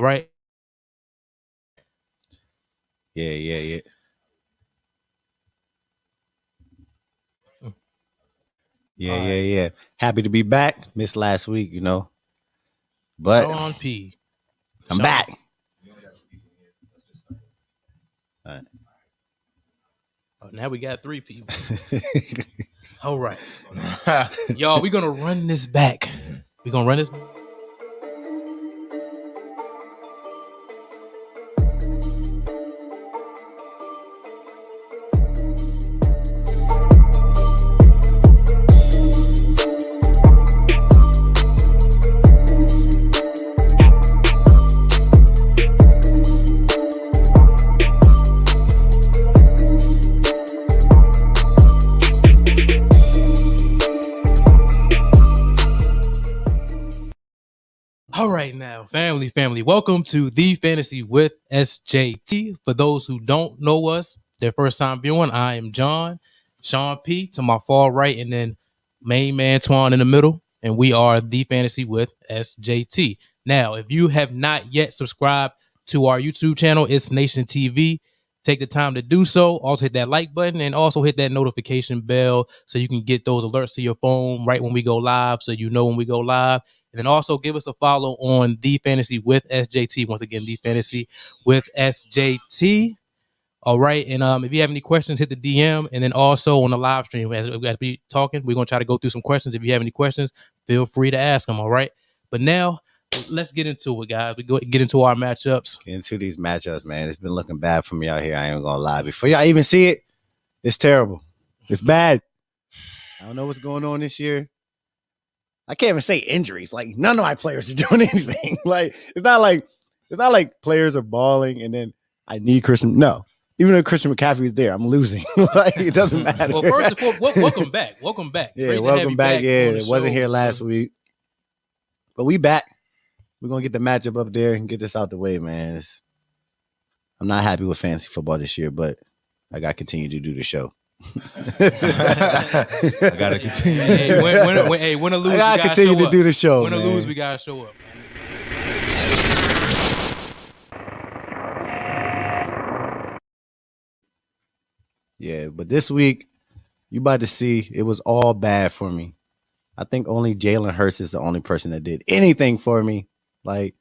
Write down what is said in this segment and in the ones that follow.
right? Yeah. Yeah. Happy to be back. Missed last week, but Sean P. I'm back. All right. Oh, now we got 3 people. All right. Y'all, we're going to run this back. We're going to run this. All right now, family, welcome to The Fantasy with SJT. For those who don't know us, their first time viewing, I am John, Sean P to my far right, and then main man Twan in the middle, and we are The Fantasy with SJT. Now, if you have not yet subscribed to our YouTube channel, ItsNation TV, take the time to do so. Also hit that like button and also hit that notification bell so you can get those alerts to your phone right when we go live, so you know when we go live. And then also give us a follow on The Fantasy with SJT. Once again, The Fantasy with SJT. All right. And if you have any questions, hit the DM. And then also on the live stream, as we talking, we're going to try to go through some questions. If you have any questions, feel free to ask them. All right. But now let's get into it, guys. We get into our matchups. Get into these matchups, man. It's been looking bad for me out here. I ain't going to lie. Before y'all even see it, it's terrible. It's bad. I don't know what's going on this year. I can't even say injuries. Like, none of my players are doing anything. Like, it's not like players are balling and then I need Christian. No. Even if Christian McCaffrey is there, I'm losing. Like, it doesn't matter. Well, first of all, welcome back. Welcome back. Yeah, welcome back. Yeah, it wasn't here last week. But we back. We're going to get the matchup up there and get this out the way, man. I'm not happy with fantasy football this year, but I got to continue to do the show. I gotta continue. Win or lose, I gotta continue to do the show. Win or lose, we gotta show up. Yeah, but this week you about to see it was all bad for me. I think only Jalen Hurts is the only person that did anything for me. Like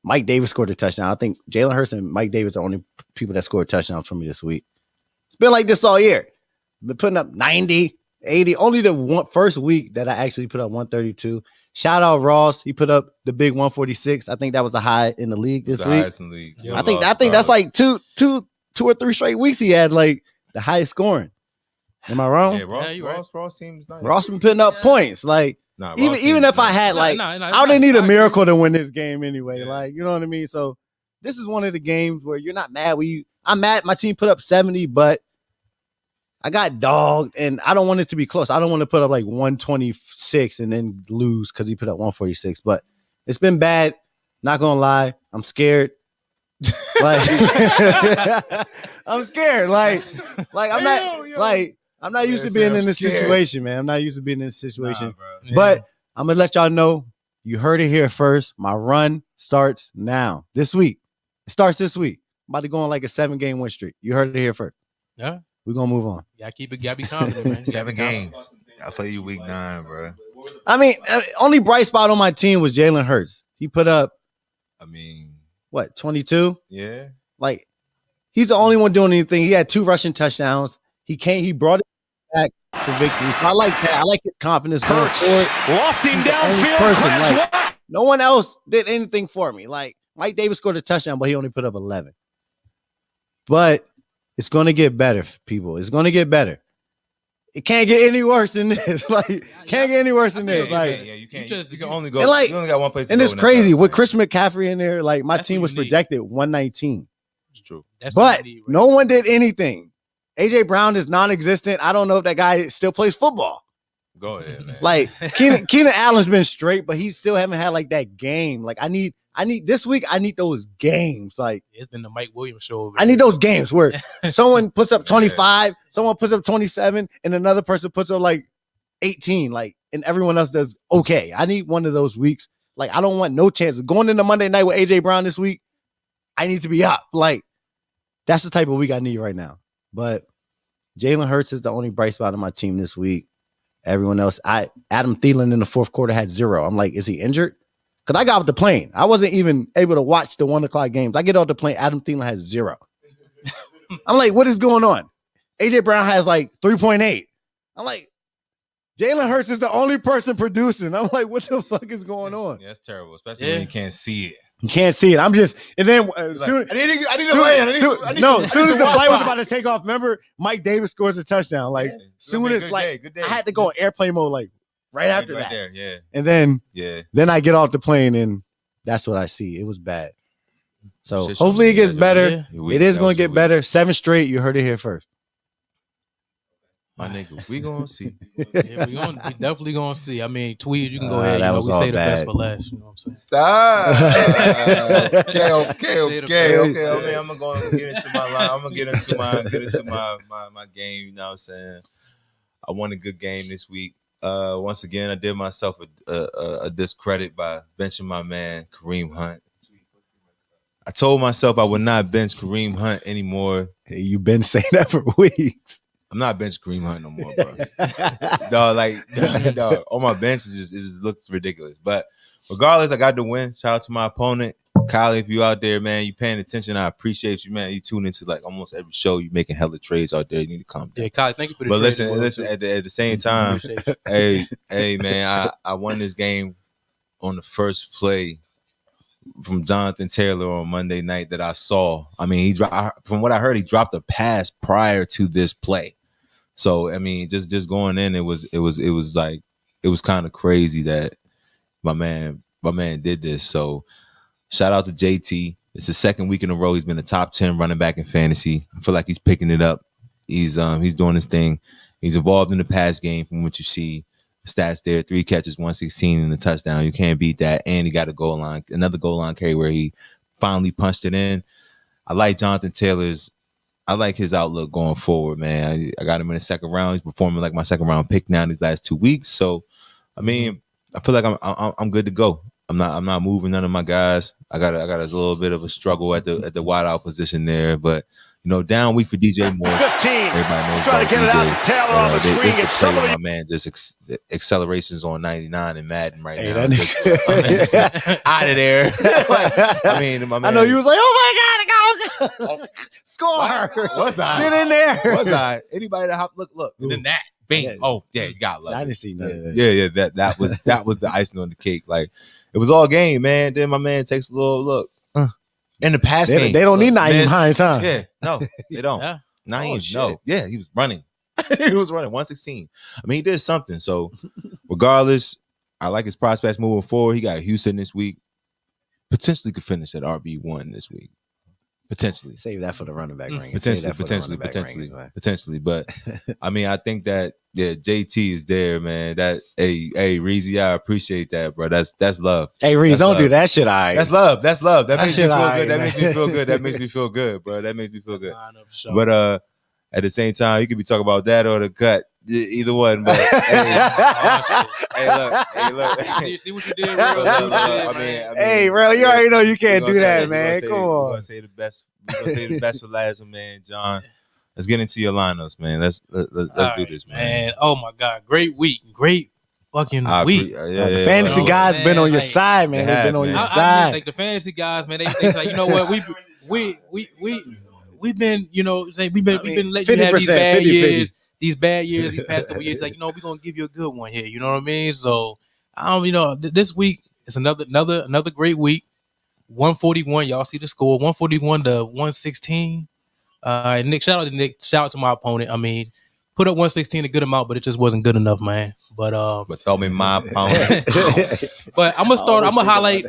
Mike Davis scored a touchdown. I think Jalen Hurts and Mike Davis are the only people that scored touchdowns for me this week. It's been like this all year. Been putting up 90, 80. Only the first week that I actually put up 132. Shout out Ross. He put up the big 146. I think that was the high in the league this week. Highest in the league. I think that's like two or three straight weeks he had like the highest scoring. Am I wrong? Yeah, Ross seems nice. Ross been putting up points. Like even if I had like I didn't need a miracle to win this game anyway. Yeah. Like, you know what I mean? So this is one of the games where you're not mad. I'm mad my team put up 70, but I got dogged, and I don't want it to be close. I don't want to put up like 126 and then lose because he put up 146. But it's been bad. Not gonna lie, I'm scared. Like I'm scared. Like I'm not used to being in this situation, man. I'm not used to being in this situation. Nah, but I'm gonna let y'all know. You heard it here first. My run starts now. This week. It starts this week. I'm about to go on like a 7-game win streak. You heard it here first. Yeah. We're gonna move on. Yeah, keep it. Gotta be confident, man. 7 games. I'll play you week 9, bro. I mean, only bright spot on my team was Jalen Hurts. He put up, 22? Yeah. Like, he's the only one doing anything. He had 2 rushing touchdowns. He brought it back for victory. So I like that. I like his confidence going forward. Lofting downfield. Like, no one else did anything for me. Like, Mike Davis scored a touchdown, but he only put up 11. But it's going to get better, people. It's going to get better. It can't get any worse than this. Like, can't get any worse than this. You can't. You can only go. Like, you only got one place to and go. it's crazy. With Chris McCaffrey in there, like, my team was projected 119. It's true. But no one did anything. A.J. Brown is non-existent. I don't know if that guy still plays football. Go ahead, man. Like, Keenan Allen's been straight, but he still haven't had, like, that game. Like, I need this week, I need those games. Like, it's been the Mike Williams show. I need those games where someone puts up 25, someone puts up 27, and another person puts up like 18, like, and everyone else does okay. I need one of those weeks. Like, I don't want no chances. Going into Monday night with A.J. Brown this week, I need to be up. Like, that's the type of week I need right now. But Jalen Hurts is the only bright spot on my team this week. Everyone else, Adam Thielen in the fourth quarter had 0. I'm like, is he injured? Because I got off the plane. I wasn't even able to watch the 1 o'clock games. I get off the plane, Adam Thielen has 0. I'm like, what is going on? AJ Brown has like 3.8. I'm like, Jalen Hurts is the only person producing. I'm like, what the fuck is going on? Yeah, that's terrible, especially when you can't see it. You can't see it. I'm just, and then I need to land. As soon as the flight was about to take off, remember Mike Davis scores a touchdown. Like, soon as I had to go in airplane mode, like right after that. There, yeah. And then I get off the plane, and that's what I see. It was bad. So hopefully it gets better. It is going to get better. 7 straight. You heard it here first. My nigga, we gonna see. Yeah, we definitely gonna see. I mean, Tweed, you can go ahead. We say the best for last. You know what I'm saying? Okay. I'm gonna get into my line. I'm gonna get into my game. You know what I'm saying? I won a good game this week. Once again, I did myself a discredit by benching my man Kareem Hunt. I told myself I would not bench Kareem Hunt anymore. Hey, you've been saying that for weeks. I'm not bench Kareem Hunt no more, bro. Dog, on my bench it just looks ridiculous. But regardless, I got the win. Shout out to my opponent. Kyle, if you out there, man, you paying attention, I appreciate you, man. You tune into like almost every show. You making hella trades out there. You need to calm down. Yeah, Kyle, thank you for the But listen, at the same time, hey, man, I won this game on the first play from Jonathan Taylor on Monday night that I saw. I mean, from what I heard, he dropped a pass prior to this play. So I mean, just going in, it was kind of crazy that my man did this. So shout out to JT. It's the second week in a row he's been a top 10 running back in fantasy. I feel like he's picking it up. He's doing his thing. He's involved in the pass game from what you see. Stats there: 3 catches, 116 and a touchdown. You can't beat that. And he got another goal line carry where he finally punched it in. I like Jonathan Taylor's. I like his outlook going forward, man. I got him in the second round. He's performing like my second round pick now these last 2 weeks. So, I mean, I feel like I'm good to go. I'm not moving none of my guys. I got a little bit of a struggle at the wideout position there, but you know, down week for DJ Moore. 15. Everybody knows Trying to get DJ. it out to Taylor on the screen. This the play my man just accelerations on 99 in Madden right now. Out of there. I mean, my man. I know you was like, oh my God, go. Score. What's that? Get in there. What's that? Anybody that look. And then that. Bing. Yeah. Oh, yeah, you got love. I didn't see nothing. Yeah. That was the icing on the cake. Like, it was all game, man. Then my man takes a little look. In the past game. They don't need Naeem Hines, huh? Yeah, no, they don't. Yeah. Naeem, no. Yeah, he was running. He was running 116. I mean, he did something. So, regardless, I like his prospects moving forward. He got Houston this week. Potentially could finish at RB1 this week. Potentially. Save that for the running back ring. Potentially. But, I mean, I think that, yeah, JT is there, man. That, hey, Reezy, I appreciate that, bro. That's love. Hey, Reezy, don't do that shit, all right. That's love. That makes me feel right, good. That man. makes me feel good. That makes me feel good, bro. That makes me feel good. But at the same time, you could be talking about that or the cut. Either one. But hey, look. See what you did, bro. Hey, bro, you already know you can't do that, man. Come on. We're gonna say the best. We're gonna say the best for last one, man. John, let's get into your lineups, man. Let's do this, man. Oh my God, great week, great fucking week. The fantasy guys been on your side, man. They've been on your side. Like the fantasy guys, man. They like, you know what? We've been, you know, we've been letting you have these bad years. These bad years, these past couple years, like, you know, we're gonna give you a good one here. You know what I mean? So, you know, this week is another great week. 141, y'all see the score, 141 to 116. Nick, shout out to my opponent. I mean, put up 116 a good amount, but it just wasn't good enough, man. But throw me my opponent. But I'm gonna highlight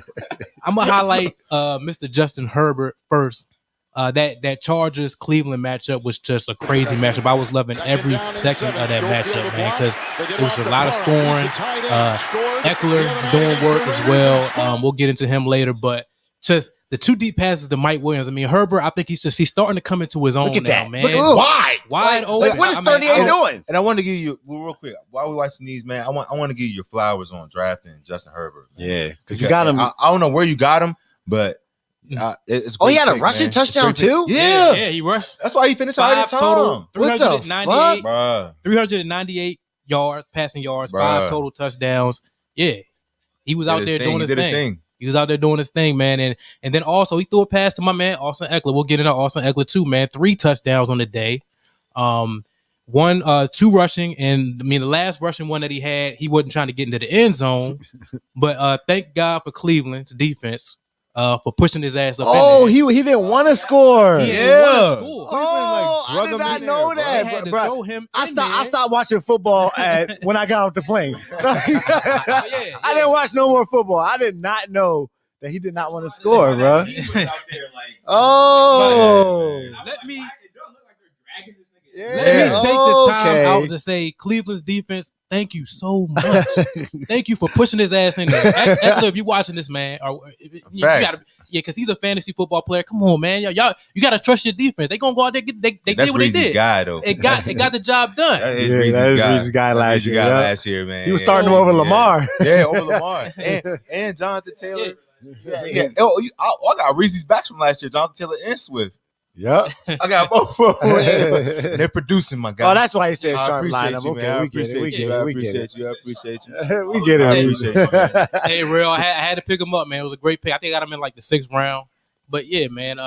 Mr. Justin Herbert first. That Chargers Cleveland matchup was just a crazy matchup. I was loving every second of that matchup, man, because it was a lot of scoring. Eckler doing work as well. We'll get into him later, but just the 2 deep passes to Mike Williams. I mean, Herbert, I think he's starting to come into his own. Look at now, that, man. Look, wide open. Like, what is 38 doing? And I want to give you real quick while we're watching these, man. I want to give you your flowers on drafting Justin Herbert. Man. Yeah, because you got him. I don't know where you got him, but It's Oh, he great had a pick, rushing man. touchdown It's great too? pick. Yeah. Yeah, he rushed That's why he finished higher than 5 total, Tom. What the 398, Bruh. 398 yards, passing yards, 5 Bruh. total touchdowns. Yeah, he was Did out his there thing. doing He his did his thing. thing. He was out there doing his thing, man. And then also he threw a pass to my man Austin Eckler. We'll get into Austin Eckler too, man. 3 touchdowns on the day. 2 rushing, and I mean the last rushing one that he had, he wasn't trying to get into the end zone. But thank God for Cleveland's defense for pushing his ass up. Oh, in there. he didn't want to score. He Yeah. didn't want to score. Oh, I drug did him not in know there, They that, had to bro. throw him. I in there. stopped watching football when I got off the plane. Yeah. I didn't watch no more football. I did not know that he did not want to score, bro. Oh, Let me yeah. take the time Okay. out to say Cleveland's defense, thank you so much. Thank you for pushing his ass in there. Eckler, if you're watching this, man, you gotta, because he's a fantasy football player. Come on, man. Y'all, you gotta trust your defense. They gonna go out there. They That's did what they Reese's did. guy, though. It got the job done. That is Yeah, Reese's that is guy. Reese's guy last year, yeah. Last year, man. He was starting him over Lamar. Yeah, over Lamar. And Jonathan Taylor. Yeah. Oh, I got Reese's backs from last year, Jonathan Taylor and Swift. Yep. I got both of them. They're producing, my guy. Oh, that's why he said I sharp appreciate lineup. you, Okay, man. I we get it. We appreciate get you. I it. We get appreciate it. you. I appreciate you. We get I it. appreciate you, man. Hey, real, I had to pick him up, man. It was a great pick. I think I got him in like the 6th round. But yeah, man.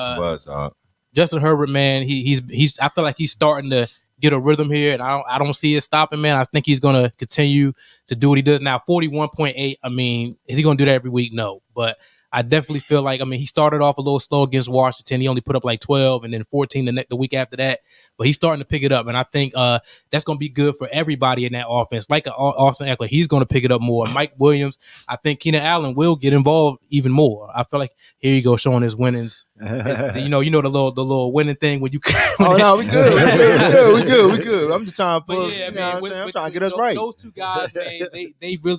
Justin Herbert, man, he's. I feel like he's starting to get a rhythm here, and I don't see it stopping, man. I think he's gonna continue to do what he does now. 41.8. I mean, is he gonna do that every week? No, but I definitely feel like, I mean, he started off a little slow against Washington. He only put up like 12 and then 14 the week after that. But he's starting to pick it up. And I think that's going to be good for everybody in that offense. Like Austin Eckler, he's going to pick it up more. Mike Williams, I think Keenan Allen will get involved even more. I feel like, here you go, showing his winnings. You know the little winning thing when you Oh, no, we good. We good. I'm just trying to pull. Yeah, I'm trying to get us right. Those 2 guys, man,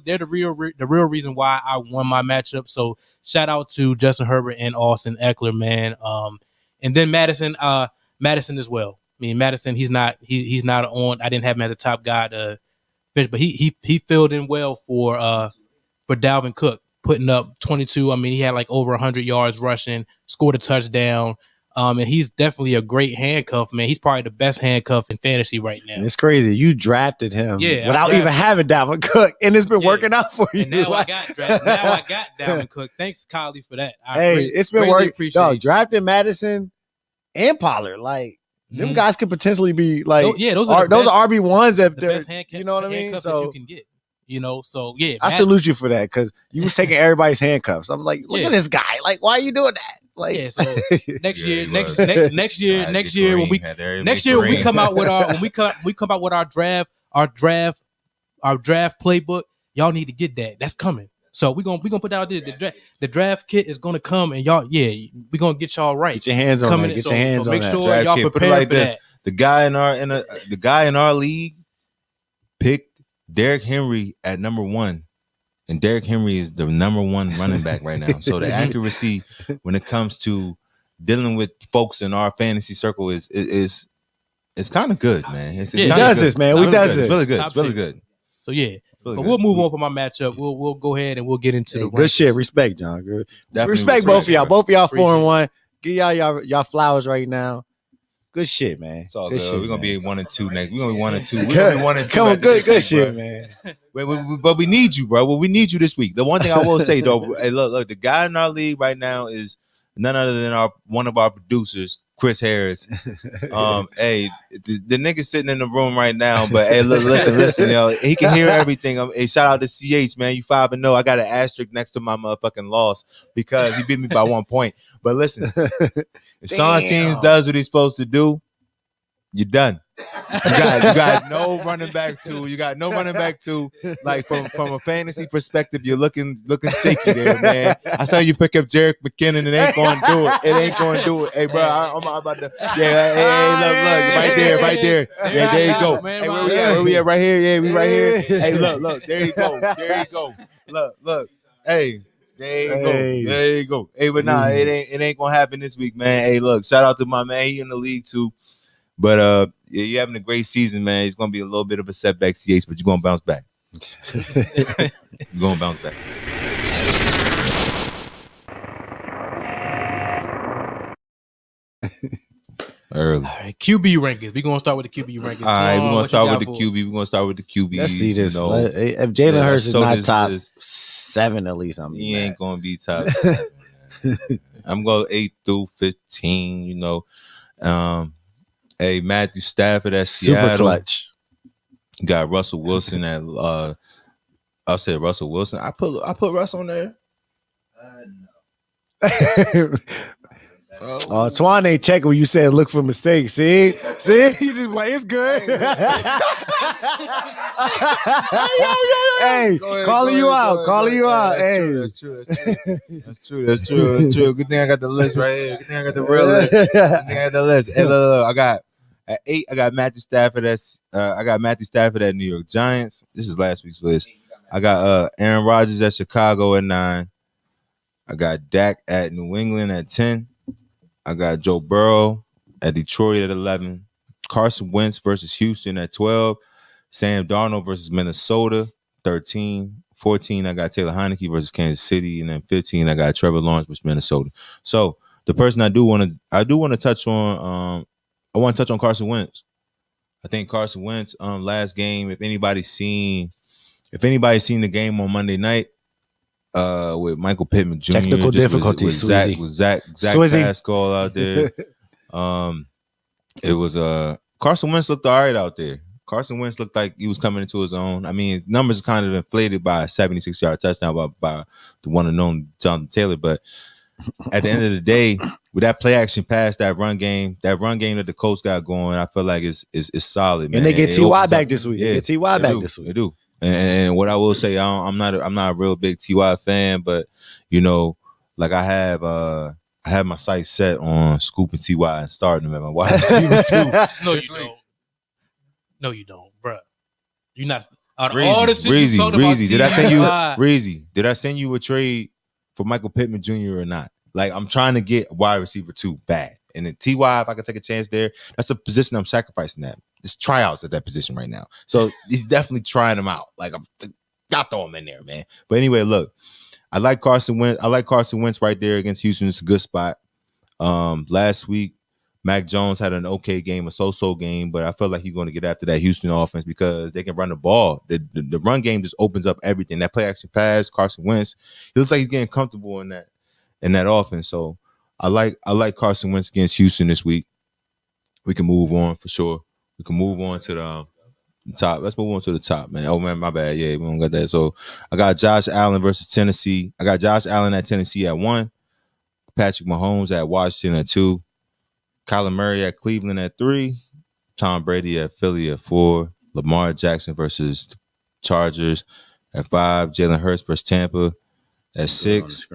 they're the real reason why I won my matchup. So shout out to Justin Herbert and Austin Eckler, man. And then Madison as well. I mean, Madison, he's not on. I didn't have him as a top guy to finish, but he filled in well for Dalvin Cook, putting up 22. I mean, he had like over 100 yards rushing, scored a touchdown. And he's definitely a great handcuff, man. He's probably the best handcuff in fantasy right now. And it's crazy. You drafted him without I even having Dalvin Cook, and it's been working out for you. And now I got Dalvin Cook. Thanks, Kylie, for that. It's been working. Dog, drafting Madison and Pollard, like them guys could potentially be like, those are RB1s if the they're, best handcuff, you know what I mean. So that you can get. So yeah, I salute you for that, because you was taking everybody's handcuffs. I'm like, look at this guy. Like, why are you doing that? Like, yeah. So next year when we come out with our draft playbook, y'all need to get that. That's coming. So we're gonna put out there. The draft kit is gonna come, and y'all, we're gonna get y'all right. Get your hands on that. Get your hands on that. Make sure Draft y'all kit. prepare Put it like for this. that. The guy in our league picked Derrick Henry at number 1, and Derrick Henry is the number 1 running back right now. So the accuracy when it comes to dealing with folks in our fantasy circle is kind of good, man. He does this, man. We does this. It's really good. It's really good. So yeah. But we'll move on from my matchup. We'll go ahead and we'll get into the good shit. Respect, John. Good. Definitely Respect both of y'all. Both of y'all Appreciate 4-1. Give y'all flowers right now. Good shit, man. It's all good good. Shit, We're gonna man. be 1 and 2 next. We're gonna be 1 and 2. We're gonna be 1 and 2. Come on, good week, shit, bro. man. But we need you, bro. Well, we need you this week. The one thing I will say though, hey, look, the guy in our league right now is none other than one of our producers, Chris Harris. Hey, the nigga sitting in the room right now, but hey, listen, yo, he can hear everything. Hey, shout out to CH, man. You 5-0. I got an asterisk next to my motherfucking loss because he beat me by 1 point. But listen, if Sean Teams does what he's supposed to do, you're done. You got no running back two. You got no running back two. Like from a fantasy perspective, you're looking shaky there, man. I saw you pick up Jerick McKinnon. It ain't going to do it. It ain't going to do it. Hey, bro, I'm about to. Yeah, hey, look, right there. Yeah, there you go. Hey, where we at? Right here. Yeah, we right here. Hey, look, there you go. Look. Hey. There you go. Hey, but nah, it ain't gonna happen this week, man. Hey, look, shout out to my man. He in the league too. But yeah, you're having a great season, man. It's gonna be a little bit of a setback, CH, but you're gonna bounce back. You're gonna bounce back. early. All right, QB rankings. We're gonna start with the QB rankings. All right, we're gonna start with the for us? QB. We're gonna start with the QBs. Let's see this. You know. If Jalen Hurts is so not this top is- 7, at least I'm He mad. ain't gonna be top 7. Man. I'm going 8 through 15. You know, hey, Matthew Stafford at Super Seattle. clutch. Got Russell Wilson at. I said Russell Wilson. I put Russ on there. Oh, Twan ain't checking when you said look for mistakes. See, he just like it's good. Hey, calling you out. Hey, That's true. That's true. Good thing I got the list right here. Good thing I got the real list. Good thing I got the list. Hey, look, I got at 8. I got Matthew Stafford. At New York Giants. This is last week's list. I got Aaron Rodgers at Chicago at 9. I got Dak at New England at 10. I got Joe Burrow at Detroit at 11. Carson Wentz versus Houston at 12. Sam Darnold versus Minnesota, 13. 14, I got Taylor Heineke versus Kansas City. And then 15, I got Trevor Lawrence versus Minnesota. So the person I do want to touch on, I want to touch on Carson Wentz. I think Carson Wentz, last game, if anybody's seen the game on Monday night, with Michael Pittman Jr. Technical difficulties, with Zach Pascal out there. It was Carson Wentz looked all right out there. Carson Wentz looked like he was coming into his own. I mean, his numbers kind of inflated by a 76-yard touchdown by the one and known Jonathan Taylor. But at the end of the day, with that play action pass, that run game that the Colts got going, I feel like it's solid, man. And they get T.Y. back this week. Yeah, They get T.Y. back this They week. do. And what I will say, I'm not a real big T.Y. fan, but you know, like I have my sights set on scooping T.Y. and starting him at my wide receiver too. No, you don't. No, you don't, bro. You're not. Reezy, did I send you T.Y. Reezy? Did I send you a trade for Michael Pittman Jr. or not? Like, I'm trying to get wide receiver 2 bad. And then T.Y., if I could take a chance there, that's a position I'm sacrificing that. It's tryouts at that position right now. So he's definitely trying him out. Like, got throw him in there, man. But anyway, look, I like Carson Wentz right there against Houston. It's a good spot. Last week, Mac Jones had an okay game, a so-so game, but I felt like he's going to get after that Houston offense because they can run the ball. The run game just opens up everything. That play action pass, Carson Wentz, he looks like he's getting comfortable in that offense. So I like Carson Wentz against Houston this week. We can move on for sure. We can move on to the top. Let's move on to the top, man. Oh, man, my bad. Yeah, we don't got that. So I got Josh Allen versus Tennessee. I got Josh Allen at Tennessee at 1. Patrick Mahomes at Washington at 2. Kyler Murray at Cleveland at 3. Tom Brady at Philly at 4. Lamar Jackson versus Chargers at 5. Jalen Hurts versus Tampa at 6.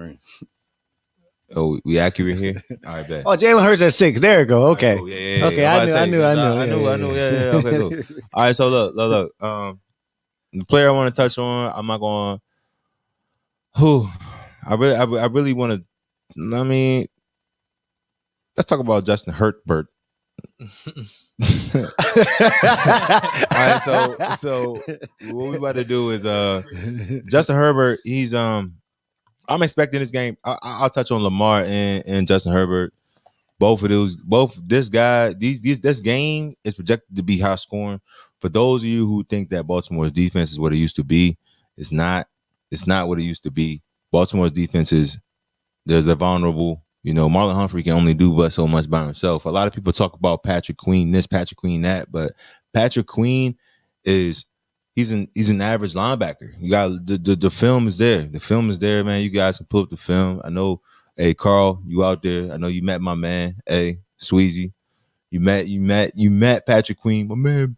Oh, we accurate here? All right, bet. Oh, Jalen Hurts at 6. There you go. Okay. Oh, yeah. Okay, I knew. Yeah. Okay, cool. All right, so look. The player I want to touch on, I'm not going. I really want to. I mean, let's talk about Justin Herbert. All right, so what we about to do is Justin Herbert. He's I'm expecting this game. I'll touch on Lamar and Justin Herbert. This game is projected to be high scoring. For those of you who think that Baltimore's defense is what it used to be, it's not. It's not what it used to be. Baltimore's defense they're vulnerable. You know, Marlon Humphrey can only do but so much by himself. A lot of people talk about Patrick Queen this, Patrick Queen that, but Patrick Queen he's an average linebacker. You got the film is there. The film is there, man. You guys can pull up the film. I know, hey Carl, you out there. I know you met my man, hey Sweezy. You met Patrick Queen. My man,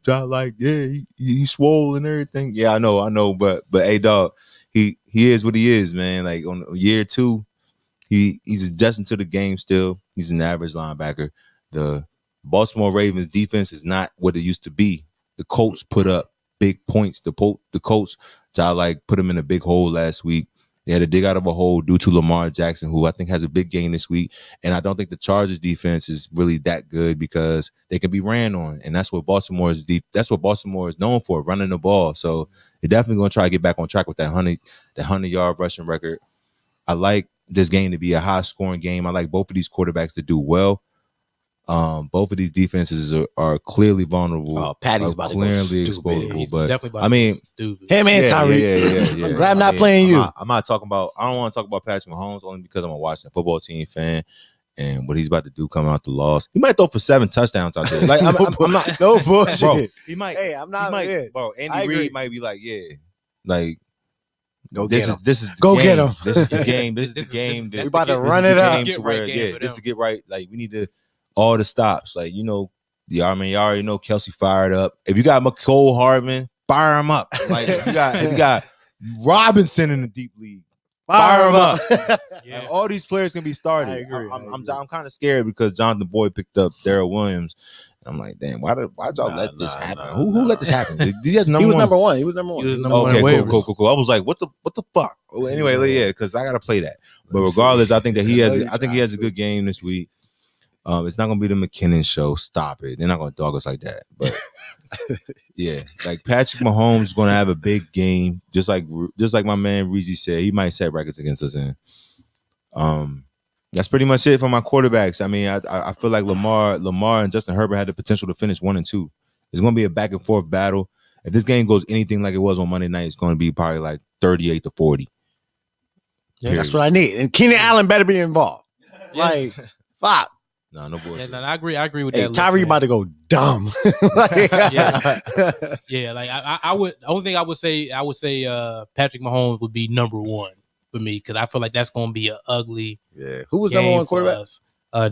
he's swole and everything. Yeah, I know, but hey dog, he is what he is, man. Like on year 2. He's adjusting to the game still. He's an average linebacker. The Baltimore Ravens defense is not what it used to be. The Colts put up big points. The Colts, put them in a big hole last week. They had to dig out of a hole due to Lamar Jackson, who I think has a big game this week. And I don't think the Chargers defense is really that good because they can be ran on. And that's what Baltimore is known for, running the ball. So they're definitely going to try to get back on track with that 100-yard rushing record. I like this game to be a high-scoring game. I like both of these quarterbacks to do well. Both of these defenses are clearly vulnerable. Oh, Patty's about to go clearly stupid. exposable. He's But definitely about I to mean, go stupid. Him and Tyreek. yeah. I'm glad I'm not playing you. I'm not talking about. I don't want to talk about Patrick Mahomes only because I'm a Washington football team fan. And what he's about to do coming out the loss, he might throw for 7 touchdowns out there. Like I'm not, no bullshit. bro. He might. Hey, I'm not. He might, yeah. bro. I Andy agree. Reid might be like, like, Go this get is him. this is the Go game. get him. This is the game. This is This the game. is We about to the run this it is the up. game Get to right where, game for this them. to get right. Like we need to all the stops. Like you already know Kelsey fired up. If you got McCole Hardman, fire him up. Like if you got Robinson in the deep league, fire him up. Yeah. Like, all these players can be started. I agree. I'm kind of scared because Jonathan Boyd picked up Darrell Williams. And I'm like, damn, why'd y'all let this happen? Who let this happen? Did you have He was number one. He was number one. He was number one. Okay, waivers. cool. I was like, what the fuck? Well, anyway, yeah, because I gotta play that. But regardless, I think that he has a good game this week. It's not gonna be the McKinnon show. Stop it. They're not gonna dog us like that. But yeah, like Patrick Mahomes is gonna have a big game, just like my man Reezy said. He might set records against us. And that's pretty much it for my quarterbacks. I mean, I feel like Lamar and Justin Herbert had the potential to finish 1 and 2. It's gonna be a back and forth battle. If this game goes anything like it was on Monday night, it's gonna be probably like 38-40. Yeah, That's what I need. And Keenan Allen better be involved. Yeah. Like, fuck. No bullshit. Yeah, no, I agree with Hey, that. Tyree about to go dumb. Yeah, like I would. The only thing I would say, Patrick Mahomes would be number one for me because I feel like that's going to be an ugly. Yeah. Who was game number one for quarterback? us.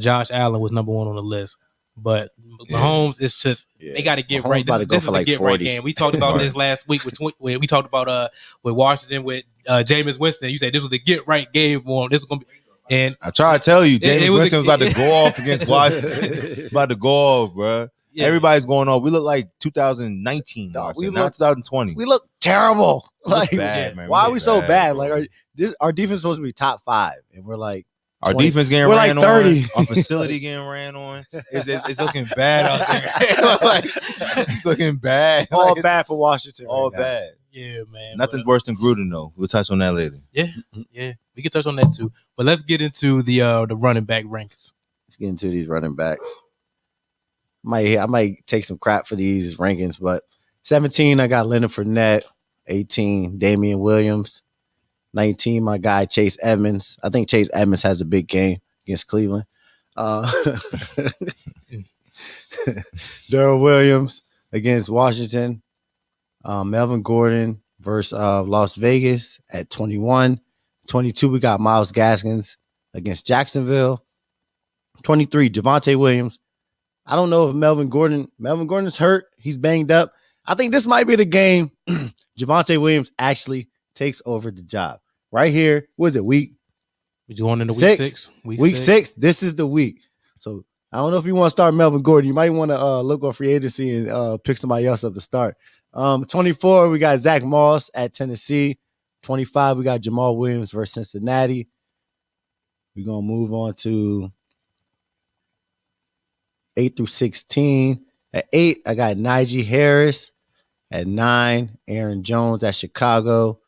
Josh Allen was number one on the list, but Mahomes, it's just they got to get Mahomes right. about to go This is for the like get 40. right game. We talked about this last week when we talked about with Washington with Jameis Winston. You said this was the get right game for him. This was going to be. And I try to tell you, James it was Winston was about to go off against Washington. About to go off, bro. yeah, Everybody's going off. We look like 2019, Dog, Washington, not 2020. We look terrible. We look Like, bad, man. why are look we so bad? bro. Like, our defense is supposed to be top 5, and we're like, Our 20. defense getting We're ran like 30. on. Our facility getting ran on. It's looking bad out there. Like, it's looking bad. all Like, it's bad for Washington. all right now. bad. yeah, man. Nothing but- worse than Gruden, though. We'll touch on that later. Yeah, we can touch on that too. But let's get into the running back rankings. Let's get into these running backs. I might take some crap for these rankings, but 17, I got Leonard Fournette. 18, Damian Williams. 19, my guy Chase Edmonds. I think Chase Edmonds has a big game against Cleveland. Darrell Williams against Washington. Melvin Gordon versus Las Vegas at 21. 22, we got Myles Gaskins against Jacksonville. 23, Devante Williams. I don't know if Melvin Gordon's hurt. He's banged up. I think this might be the game Devante Williams actually takes over the job. Right here, what is it, week? We're going into Six. week 6. Week 6, this is the week. So I don't know if you want to start Melvin Gordon. You might want to look on free agency and pick somebody else up to start. 24, we got Zach Moss at Tennessee. 25, we got Jamal Williams versus Cincinnati. We're going to move on to 8 through 16. At 8, I got Najee Harris. At 9, Aaron Jones at Chicago.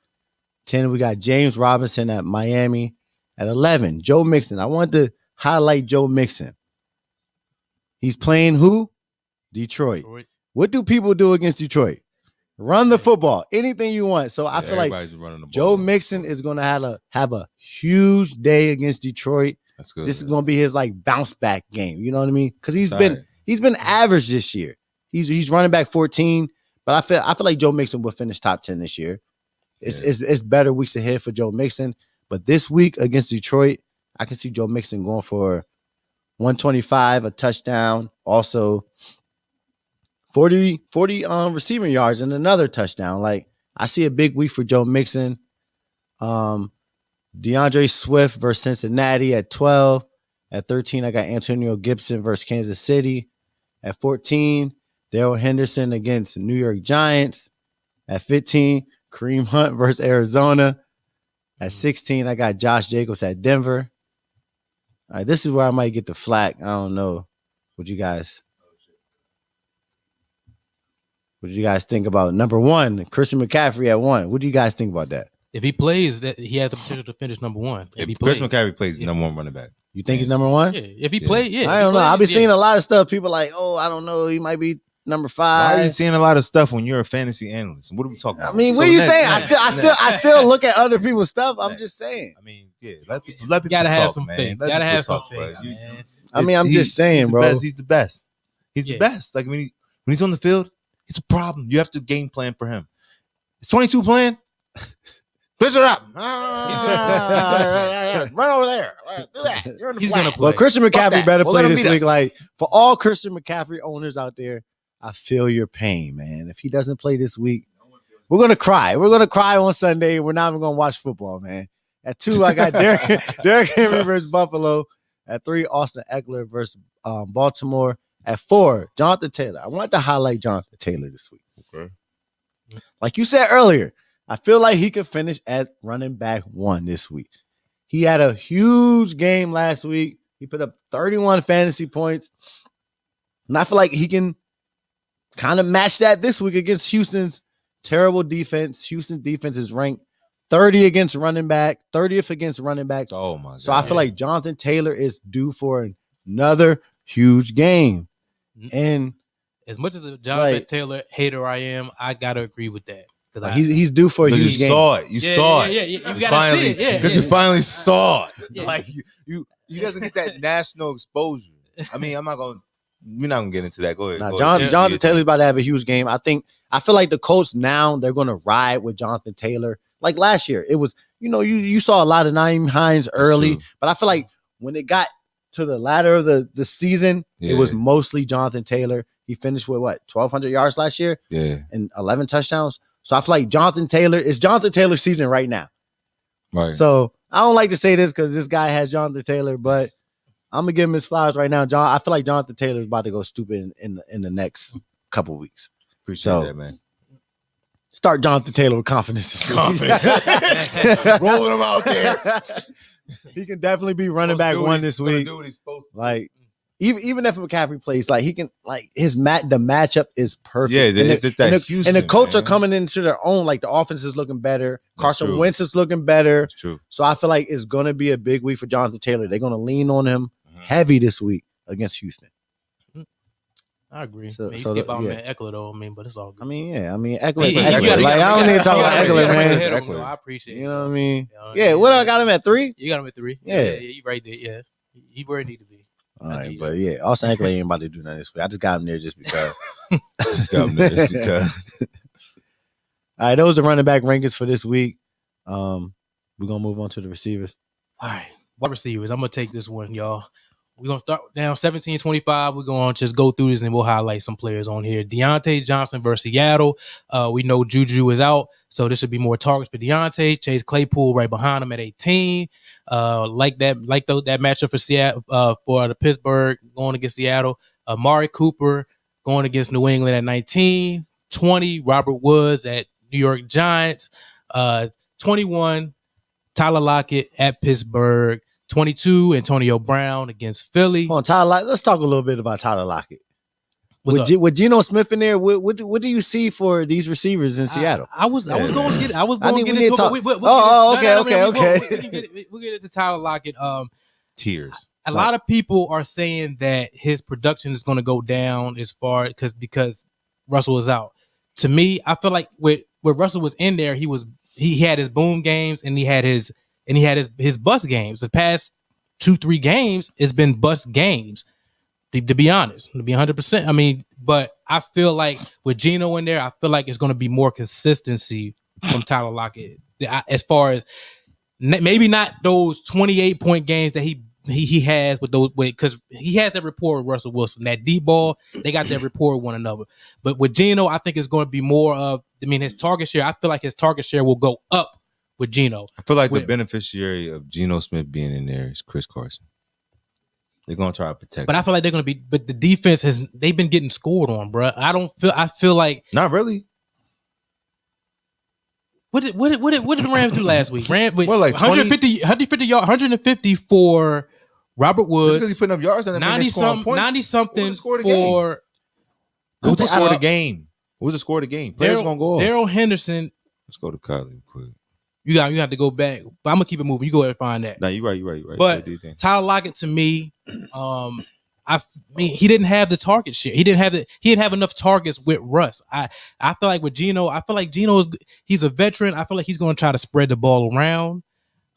10, we got James Robinson at Miami. At 11, Joe Mixon. I wanted to highlight Joe Mixon. He's playing who? Detroit. What do people do against Detroit? Run the football. Anything you want. So I feel like running the ball. Joe Mixon is going to have a huge day against Detroit. That's good. This is going to be his like bounce back game. You know what I mean? Because he's Sorry. been average this year. He's running back 14, but I feel like Joe Mixon will finish top 10 this year. It's better weeks ahead for Joe Mixon, but this week against Detroit, I can see Joe Mixon going for 125, a touchdown, also 40 receiving yards and another touchdown. Like, I see a big week for Joe Mixon. Deandre Swift versus Cincinnati at 12. At 13, I got Antonio Gibson versus Kansas City. At 14, Darrell Henderson against New York Giants. At 15, Kareem Hunt versus Arizona. At 16, I got Josh Jacobs at Denver. All right, this is where I might get the flack. I don't know what you guys think about number 1, Christian McCaffrey at 1. What do you guys think about that? If he plays, that he has the potential to finish number 1. If he Chris plays, McCaffrey plays number 1 running back. You think he's number one? Yeah, if he played, yeah. I don't know. I've been seeing a lot of stuff. People like, oh, I don't know. He might be number 5. Why are you seeing a lot of stuff when you're a fantasy analyst? What are we talking about? I mean, what are you saying? I still look at other people's stuff. I'm just saying. I mean, yeah, let people gotta have talk, some man. faith. Let Gotta have people some talk, faith, man. I mean, I'm just saying, bro. He's the best. He's the best. Like when he's on the field, it's a problem. You have to game plan for him. It's 22 playing. Push it up. Run over there. Do that. You're in the flat. Well, Christian McCaffrey better play this week. Like, for all Christian McCaffrey owners out there, I feel your pain, man. If he doesn't play this week, we're going to cry. We're going to cry on Sunday. We're not even going to watch football, man. At 2, I got Derrick Henry versus Buffalo. At 3, Austin Eckler versus Baltimore. At 4, Jonathan Taylor. I want to highlight Jonathan Taylor this week. Okay. Like you said earlier, I feel like he could finish at running back 1 this week. He had a huge game last week. He put up 31 fantasy points. And I feel like he can kind of match that this week against Houston's terrible defense. Houston's defense is ranked 30th against running backs. Oh, my God. So I feel like Jonathan Taylor is due for another huge game. And as much as the Jonathan Taylor hater I am, I got to agree with that. Because he's due for a huge game. You saw it. Yeah. You gotta see it. Because you finally saw it. Yeah. Like you doesn't get that national exposure. I mean, we're not gonna get into that. Go ahead. Jonathan Taylor's about to have a huge game. I feel like the Colts now, they're gonna ride with Jonathan Taylor. Like last year, it was, you saw a lot of Nyheim Hines early, but I feel like when it got to the latter of the season, it was mostly Jonathan Taylor. He finished with 1,200 yards last year? Yeah. And 11 touchdowns. So I feel like Jonathan Taylor's season right now. Right. So I don't like to say this because this guy has Jonathan Taylor, but I'm gonna give him his flowers right now. I feel like Jonathan Taylor is about to go stupid in the next couple weeks. Appreciate that, man. Start Jonathan Taylor with confidence this week. Rolling him out there. He can definitely be running back 1 this week. Like, even if McCaffrey plays, like he can, like the matchup is perfect. Yeah, and the Colts are coming into their own. Like the offense is looking better. Carson Wentz is looking better. That's true. So I feel like it's gonna be a big week for Jonathan Taylor. They're gonna lean on him heavy this week against Houston. I agree. So skip out man Eckler though. But it's all good. Eckler. I don't need to talk about Eckler, man. I appreciate it. You know what I mean? Yeah. What I got him at 3? You got him at 3. Yeah. You right there. Yeah. He where he need to be. All right, but yeah, Austin Eckler ain't about to do nothing this week. I just got him there just because. All right, those are running back rankings for this week. We're gonna move on to the receivers. All right, wide receivers. I'm gonna take this one, y'all. We're gonna start down 17-25. We're gonna just go through this and we'll highlight some players on here. Deontay Johnson versus Seattle. We know Juju is out, so this should be more targets for Deontay. Chase Claypool right behind him at 18. That matchup for Seattle, for the Pittsburgh going against Seattle. Amari Cooper going against New England at 19. 20, Robert Woods at New York Giants. 21, Tyler Lockett at Pittsburgh. 22, Antonio Brown against Philly. Hold on, Tyler Lockett. Let's talk a little bit about Tyler Lockett. With Geno Smith in there, what do you see for these receivers in Seattle? I was going to get into it. We'll get into Tyler Lockett. Tears. A lot of people are saying that his production is going to go down because Russell is out. To me, I feel like when Russell was in there, he had his boom games and he had his bust games. The past 2-3 games, it's been bust games. To be honest, to be 100%. But I feel like with Geno in there, I feel like it's going to be more consistency from Tyler Lockett as far as maybe not those 28-point games that he has because he has that rapport with Russell Wilson. That deep ball, they got that rapport with one another. But with Geno, I think it's going to be more of. His target share. I feel like his target share will go up with Geno. I feel like the beneficiary of Geno Smith being in there is Chris Carson. They're gonna try to protect. But I feel like they're gonna be. But the defense they've been getting scored on, bro. I feel like not really. What did the Rams do last week? 150 yards, 150 for Robert Woods. Just because he's putting up yards, 90 something for. Who scored the game? Who's the score of the game? Players gonna go off. Daryl Henderson. Let's go to Kylie quick. You have to go back. But I'm gonna keep it moving. You go ahead and find that. No, you're right. But What do you think? Tyler Lockett to me, I mean, he didn't have the target share. He didn't have enough targets with Russ. I feel like with Geno, he's a veteran. I feel like he's going to try to spread the ball around.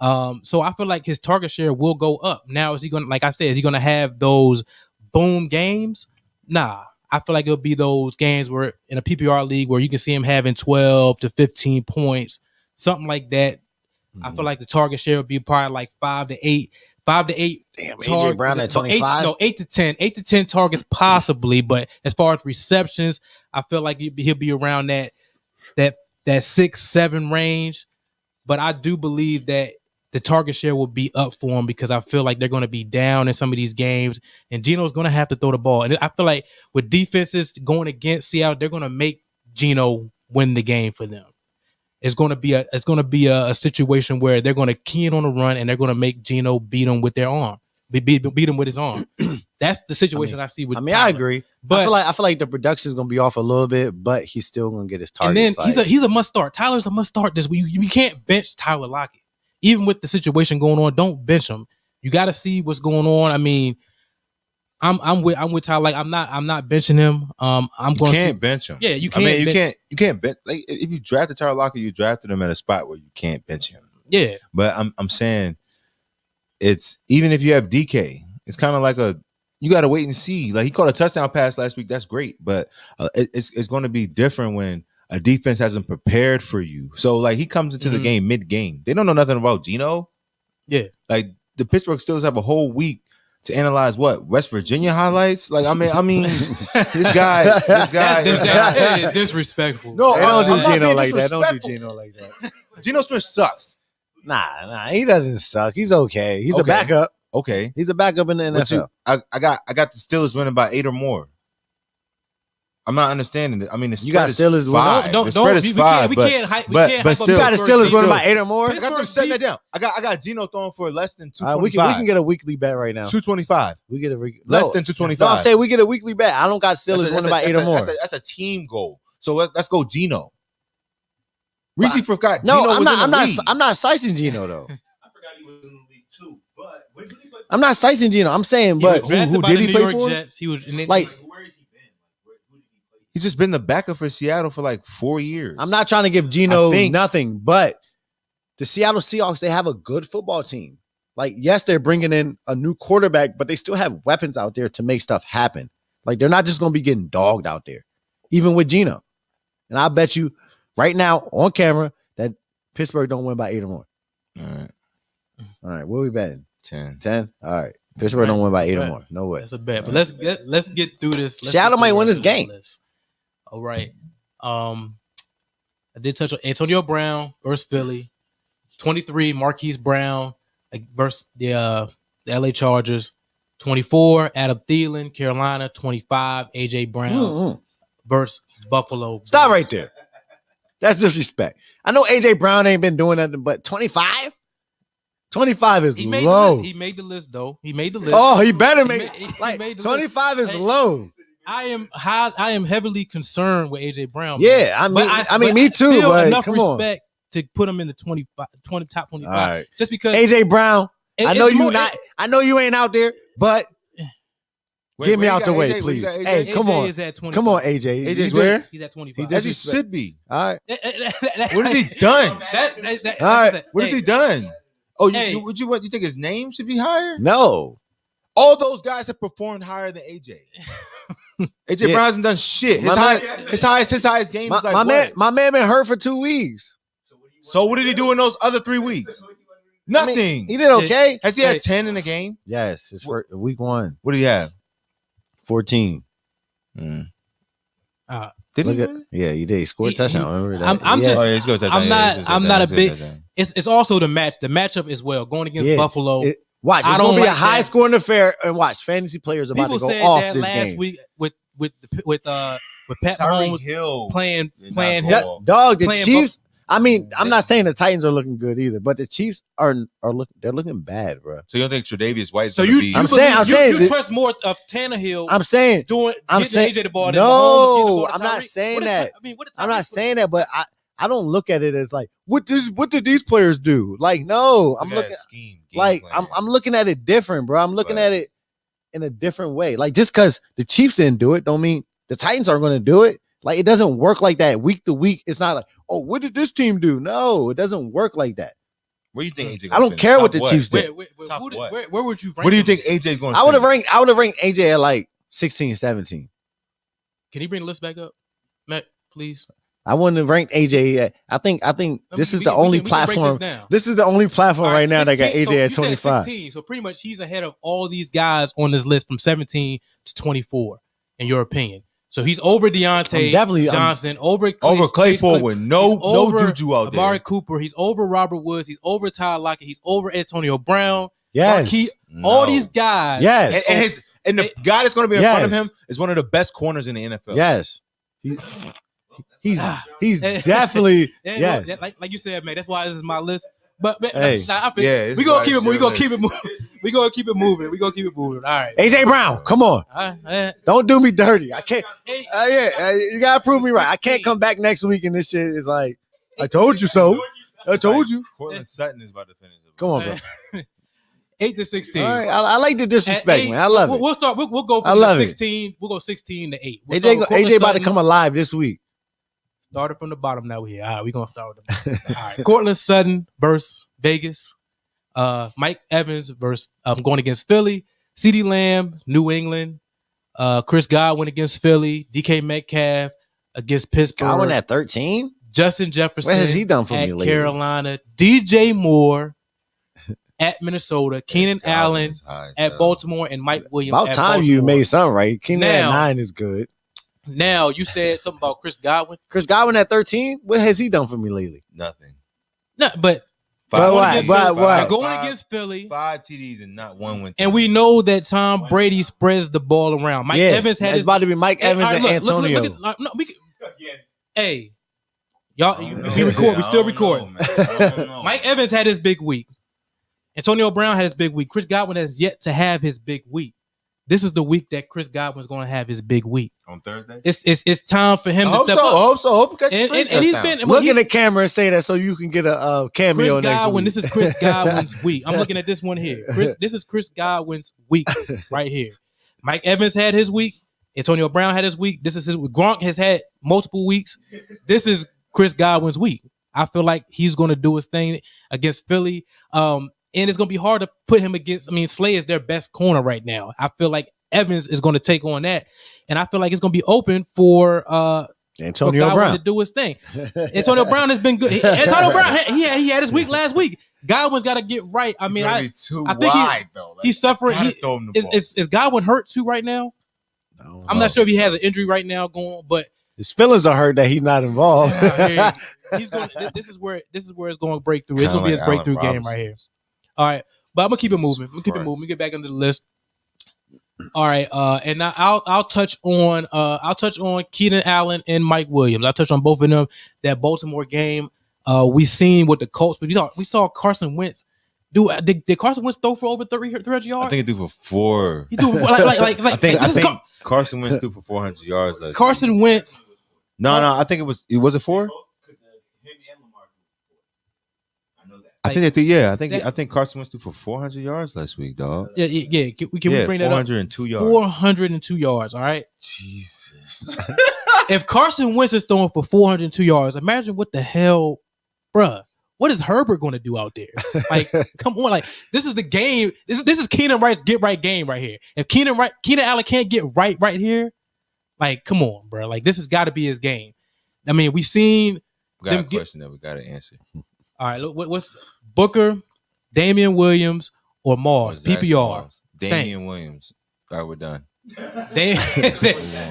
So I feel like his target share will go up. Now, is he going to, like I said, is he going to have those boom games? Nah. I feel like it'll be those games where in a PPR league where you can see him having 12 to 15 points, something like that. I feel like the target share would be probably like 5 to 8. Damn, AJ Brown at 25. 8 to 10 targets possibly, but as far as receptions, I feel like he'll be around that 6-7 range. But I do believe that the target share will be up for him because I feel like they're going to be down in some of these games, and Geno's going to have to throw the ball. And I feel like with defenses going against Seattle, they're going to make Geno win the game for them. It's going to be a situation where they're going to key in on the run and they're going to make Geno beat him with their arm, beat him with his arm. That's the situation I see with. Tyler. I agree, but I feel like the production is going to be off a little bit, but he's still going to get his targets. And then he's a must start. Tyler's a must start this week. You can't bench Tyler Lockett, even with the situation going on. Don't bench him. You got to see what's going on. I mean, I'm with Tyler. Like I'm not benching him. You can't bench him. Yeah, you can't. I mean, you can't bench. Like if you drafted Tyler Lockett, you drafted him at a spot where you can't bench him. Yeah, but I'm saying it's even if you have DK, it's kind of like you got to wait and see. Like he caught a touchdown pass last week. That's great, but it's going to be different when a defense hasn't prepared for you. So like he comes into the game mid-game. They don't know nothing about Geno. Yeah, like the Pittsburgh Steelers have a whole week to analyze what West Virginia highlights. Like I mean, this guy is disrespectful. No, don't do Geno like that. Don't do Geno like that. Geno Smith sucks. Nah, he doesn't suck. He's okay. He's a backup. Okay, he's a backup in the NFL. I got the Steelers winning by 8 or more. I'm not understanding it. I mean, the spread you got Steelers is 5. The spread is 5. We can't hype. But still, you got the Steelers winning by 8 or more. I got them setting that down. I got Geno throwing for less than 225. We can get a weekly bet right now. 225. We get less than 225. No, I'm saying we get a weekly bet. I don't got Steelers winning by 8 or more. That's a team goal. So let's go Geno. Reese forgot. No, Geno I'm not sizing Geno though. I forgot he was in the league too. But where did he play? I'm not sizing Geno. I'm saying, but who did he play for? Jets. He was like. He's just been the backup for Seattle for like 4 years. I'm not trying to give Geno nothing, but the Seattle Seahawks, they have a good football team. Like, yes, they're bringing in a new quarterback, but they still have weapons out there to make stuff happen. Like, they're not just going to be getting dogged out there, even with Geno. And I bet you right now on camera that Pittsburgh don't win by 8 or more. All right. What are we betting? 10. All right. Pittsburgh don't win by 8 or more. No way. That's a bet. But let's get through this. Seattle might win this game. All right. I did touch on Antonio Brown versus Philly. 23, Marquise Brown versus the LA Chargers. 24, Adam Thielen, Carolina. 25, AJ Brown versus Buffalo. Stop right there. That's disrespect. I know AJ Brown ain't been doing nothing, but 25? 25 is low. He made the list, though. He made the list. Oh, he better make like 25 is low. I am heavily concerned with AJ Brown. Yeah, I mean, me too. But enough come respect to put him in the 20 top 25. Right. Just because AJ Brown, I know you ain't out there, but get me out the way, please. Hey, come on, come on, AJ. AJ's where? He's at 25. As he should be. All right. What has he done? All right. What has he done? Oh, you think his name should be higher? No. All those guys have performed higher than AJ. AJ Brown hasn't done shit. His highest game is like my man been hurt for 2 weeks. So what did he do in those other 3 weeks? Nothing. I mean, he did okay. Has he had 10 in a game? Yes, it's for week 1. What do you have? 14. Did he? Yeah, he did. He scored a touchdown. Remember that? I'm not a big. It's also the match. The matchup as well. Going against Buffalo. Watch, it's going to be a high scoring affair, and watch, fantasy players are about to go off this game. Last week with Pat Mahomes playing dog. The Chiefs. I mean, I'm not saying the Titans are looking good either, but the Chiefs are looking bad, bro. So you don't think Tre'Davious White's going to be? I'm saying you trust more of Tannehill. I'm saying getting AJ the ball. No, I'm not saying that. I'm not saying that, but I don't look at it as like what did these players do? Like, no, I'm looking I'm looking at it different, bro. I'm looking at it in a different way. Like, just because the Chiefs didn't do it, don't mean the Titans aren't going to do it. Like, it doesn't work like that week to week. It's not like, oh, what did this team do? No, it doesn't work like that. Where do you think AJ? I don't care what the Chiefs did. Where would you rank? What do you think AJ's going to I would have ranked AJ at like 16, 17. Can you bring the list back up, Matt, please? I wouldn't have ranked AJ at, I think this is the only platform. This is the only platform right now that got AJ at 25. 16, so pretty much he's ahead of all these guys on this list from 17 to 24, in your opinion. So he's over Deontay Johnson, over Claypool with no juju out there. Amari Cooper, he's over Robert Woods, he's over Tyler Lockett, he's over Antonio Brown. Yes. All these guys. Yes. And the guy that's going to be in front of him is one of the best corners in the NFL. Yes. He's definitely yes. Like you said, man. That's why this is my list. But man, we're gonna keep it moving. We're gonna keep it moving. We're gonna keep it moving. All right. AJ Brown, come on. Don't do me dirty. I can't. You gotta prove me right. I can't come back next week and this shit is like, I told you so. I told you. Cortland Sutton is about to finish it. Come on, bro. 8 to 16. All right. I like the disrespect, man. I love it. We'll start. We'll go from 16. We'll go 16 to 8. AJ about to come alive this week. Started from the bottom. Now we're here. All right, we're gonna start with the bottom. All right. Cortland Sutton versus Vegas. Mike Evans versus going against Philly. CeeDee Lamb, New England. Chris Godwin against Philly. DK Metcalf against Pittsburgh. Godwin at 13. Justin Jefferson. What has he done for me at lately? Carolina. DJ Moore at Minnesota. Keenan Allen at Baltimore, and Mike Williams. About at time Baltimore. you made something right. Keenan at 9 is good. Now, you said something about Chris Godwin. Chris Godwin at 13? What has he done for me lately? Nothing. No, but going against Philly. 5 TDs and not one win. And we know that Tom Brady spreads the ball around. Mike Evans had about to be Mike Evans and Antonio. Hey, y'all, we record. We still record. Mike Evans had his big week. Antonio Brown had his big week. Chris Godwin has yet to have his big week. This is the week that Chris Godwin's going to have his big week. On Thursday? It's time for him to step up. I hope so. Hope he and he's been look in the camera and say that so you can get a cameo Chris Godwin, next week. This is Chris Godwin's week. I'm looking at this one here. This is Chris Godwin's week right here. Mike Evans had his week. Antonio Brown had his week. This is his week. Gronk has had multiple weeks. This is Chris Godwin's week. I feel like he's going to do his thing against Philly. And it's going to be hard to put him against. I mean, Slay is their best corner right now. I feel like Evans is going to take on that. And I feel like it's going to be open for Antonio Brown to do his thing. Antonio Brown has been good. Antonio Brown, he had his week last week. Godwin's got to get right. I mean, I think he's suffering. Is Godwin hurt too right now? No, I'm not sure if he has an injury right now going on, but his feelings are hurt that he's not involved. He's going. This is where it's going to break through. It's going to be his breakthrough game right here. All right, but I'm gonna keep it moving. We get back into the list. All right, and now I'll touch on Keenan Allen and Mike Williams. I'll touch on both of them. That Baltimore game, we seen with the Colts, but we saw Carson Wentz do. Did Carson Wentz throw for over 300 yards? I think he threw for 4. He threw like I think Carson Wentz threw for 400 yards. Carson Wentz. No, I think was it 4? I think Carson Wentz threw for 400 yards last week, dog. Yeah. Can we bring that up? 402 yards. 402 yards. All right. Jesus. If Carson Wentz is throwing for 402 yards, imagine what the hell, bruh. What is Herbert going to do out there? Like, come on. Like, this is the game. This is Keenan Wright's get right game right here. If Keenan Allen can't get right here, like, come on, bro. Like, this has got to be his game. I mean, we've seen. We got a question that we got to answer. All right, what's Booker, Damian Williams, or Moss? PPR. Damian Williams. All right, we're done.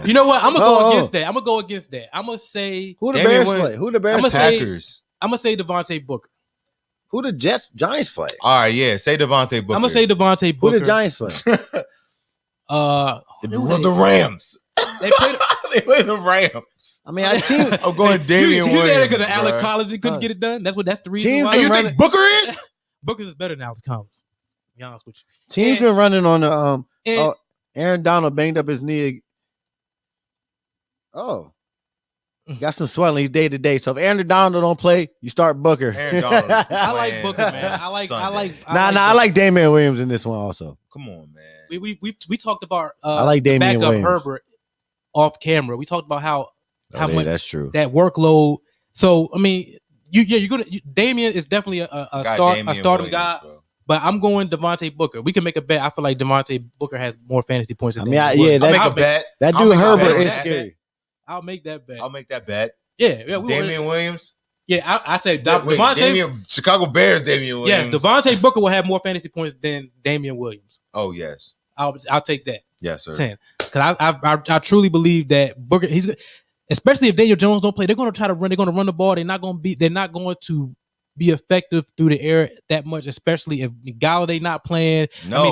You know what? I'm gonna go against that. I'm gonna say who the Bears play? Who the Bears? Packers. I'm gonna say Devante Booker. Who the Giants play? All right, yeah. Say Devante Booker. I'm gonna say Devante Booker. Who the Giants play? The Rams. They play the Rams. I mean, I'm going Damian Williams. Because Alec Collins couldn't get it done. That's the reason. You think Booker is? Booker is better than Alex Collins. To be honest with you. Teams been running on the Aaron Donald banged up his knee. Oh, Got some swelling. He's day to day. So if Aaron Donald don't play, you start Booker. Aaron Donald. I like Booker, man. I like Damian Williams in this one also. Come on, man. We talked about I like the Damian backup Williams. Herbert off camera. We talked about how much that's true. that workload. So I mean, you're gonna Damian is definitely a stardom guy. Bro. But I'm going Devante Booker. We can make a bet. I feel like Devante Booker has more fantasy points. Than I'll make a bet. That dude Herbert is scary. I'll make that bet. I'll make that bet. Yeah. Damian Williams. Yeah, I said Devante. Chicago Bears. Damian Williams. Yes, Devante Booker will have more fantasy points than Damian Williams. Oh yes. I'll take that. Yes, sir. Because I truly believe that Booker. Especially if Daniel Jones don't play, they're going to try to run. They're going to run the ball. They're not going to be effective through the air that much, especially if Galladay not playing.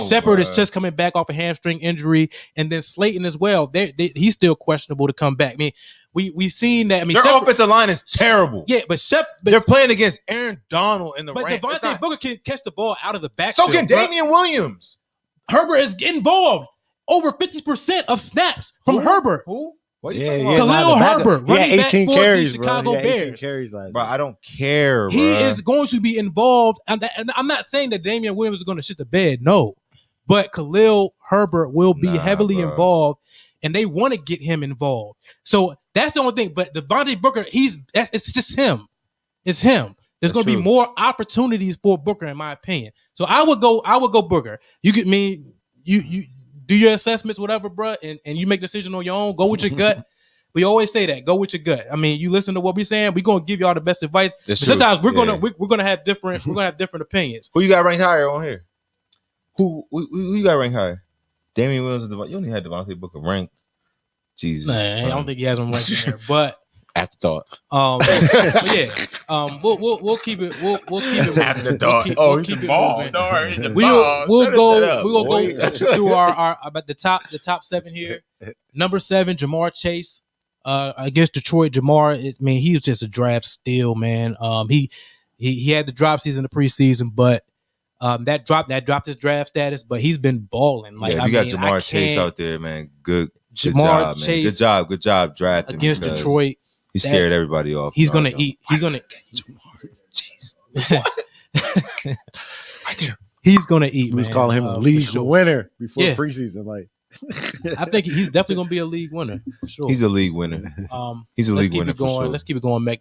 Shepard is just coming back off a hamstring injury, and then Slayton as well. He's still questionable to come back. I mean, we seen that. I mean, their offensive line is terrible. Yeah, but they're playing against Aaron Donald in the Rams. But Devante Booker can catch the ball out of the backfield. So can Damian Williams. Herbert is involved over 50% of snaps from Herbert. Who? What Khalil Herbert, running back for the Chicago Bears. 18 carries last bro, I don't care, bro. He is going to be involved. And I'm not saying that Damian Williams is going to shit the bed, no. But Khalil Herbert will be heavily involved, and they want to get him involved. So that's the only thing. But Devante Booker, it's just him. It's him. There's going to be more opportunities for Booker, in my opinion. So I would go Booker. You get me. You do your assessments, whatever, bro, and you make a decision on your own. Go with your gut. We always say that. Go with your gut. I mean, you listen to what we're saying. We're gonna give y'all the best advice. But sometimes we're gonna have different opinions. Who you got ranked higher on here? Who you got ranked higher? Damian Williams and Devante. You only had Devante Booker ranked. Jesus, I don't think he has him ranked in there. But afterthought. We'll keep it. We'll keep it. Afterthought. We'll keep it moving. We'll go through our about the top 7 here. Number 7, Jamar Chase. Against Detroit, Jamar. He was just a draft steal, man. He had the drop season in the preseason, but that dropped his draft status. But he's been balling. Like, you got Jamar Chase out there, man. Good Jamar job, Chase, man. Good job drafting against Detroit. He scared everybody off. He's gonna eat. He's gonna Jeez. right there. He's gonna eat. He was calling him a league winner before preseason. Like, I think he's definitely gonna be a league winner for sure. He's a league winner. He's a league winner for sure. Let's keep it going, Mac.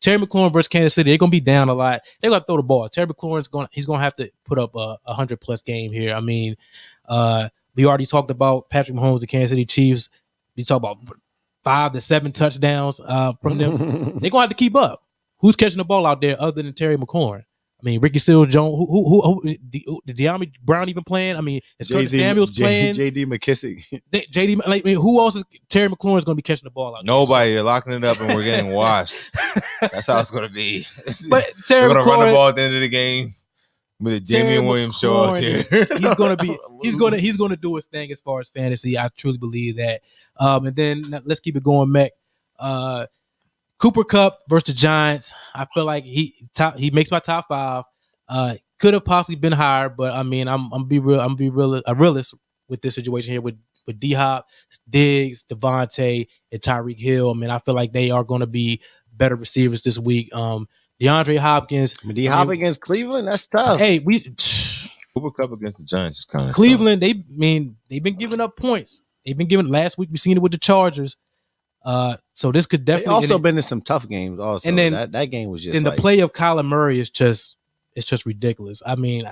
Terry McLaurin versus Kansas City. They're gonna be down a lot. They're gonna throw the ball. Terry McLaurin's gonna have to put up a 100+ game here. I mean, we already talked about Patrick Mahomes, the Kansas City Chiefs. We talked about 5 to 7 touchdowns from them. They're gonna have to keep up. Who's catching the ball out there other than Terry McLaurin? I mean, Ricky Seals-Jones. Who did De'Ami Brown even playing? I mean, is Curtis Samuels playing? J.D. McKissick. Who else is Terry McLaurin is going to be catching the ball out there? Nobody. They're locking it up and we're getting washed. That's how it's going to be. But Terry we're going to run the ball at the end of the game with a Damian Williams show out here. He's going to do his thing as far as fantasy. I truly believe that. And then let's keep it going, Mac. Cooper Kupp versus the Giants. I feel like he makes my top 5. Could have possibly been higher, but I mean, I'm be a realist with this situation here with D-Hop, Diggs, Devontae, and Tyreek Hill. I mean, I feel like they are going to be better receivers this week. DeAndre Hopkins. D-Hop against Cleveland, that's tough. Hey, Cooper Kupp against the Giants is kind of Cleveland. Tough. They've been giving up points. They've been giving. Last week we seen it with the Chargers. So this could definitely also been in some tough games. Also, and then that game was just. And the play of Kyler Murray is just ridiculous. I mean,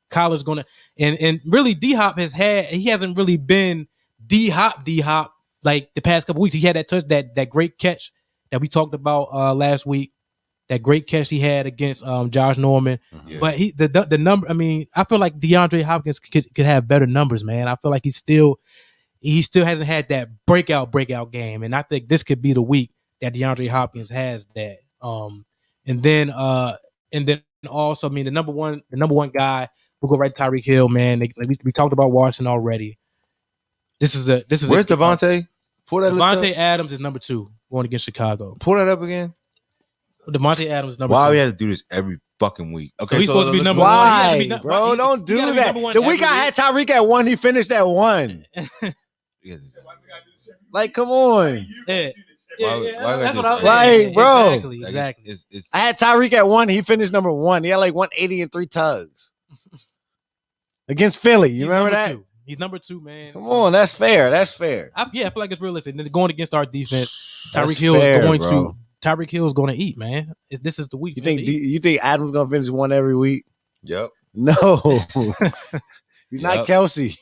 Kyler's gonna and really D-Hop hasn't really been D-Hop like the past couple weeks. He had that great catch that we talked about last week. That great catch he had against Josh Norman. Yeah. But the number. I mean, I feel like DeAndre Hopkins could have better numbers, man. I feel like he still hasn't had that breakout game, and I think this could be the week that DeAndre Hopkins has that. And then also, I mean, the number one guy, we'll go right to Tyreek Hill, man. We talked about Washington already. This is where's Devontae? Devontae Adams is number 2 going against Chicago. Pull that up again. Devontae Adams is number 2. Why we have to do this every fucking week? Okay, so he's supposed to be number 1. Why, bro? Don't do that. The week I had Tyreek at 1, he finished at 1. Like, come on. Yeah. That's what I was Right, bro. Exactly. It's I had Tyreek at 1. He finished number 1. He had like 180 and 3 tugs against Philly. You remember that? 2. He's number 2, man. Come on, that's fair. That's fair. I feel like it's realistic. And going against our defense, That's Tyreek Hill is fair, going bro. Tyreek Hill is going to eat, man. This is the week. You think Adams gonna finish 1 every week? Yep. No, he's not Kelsey.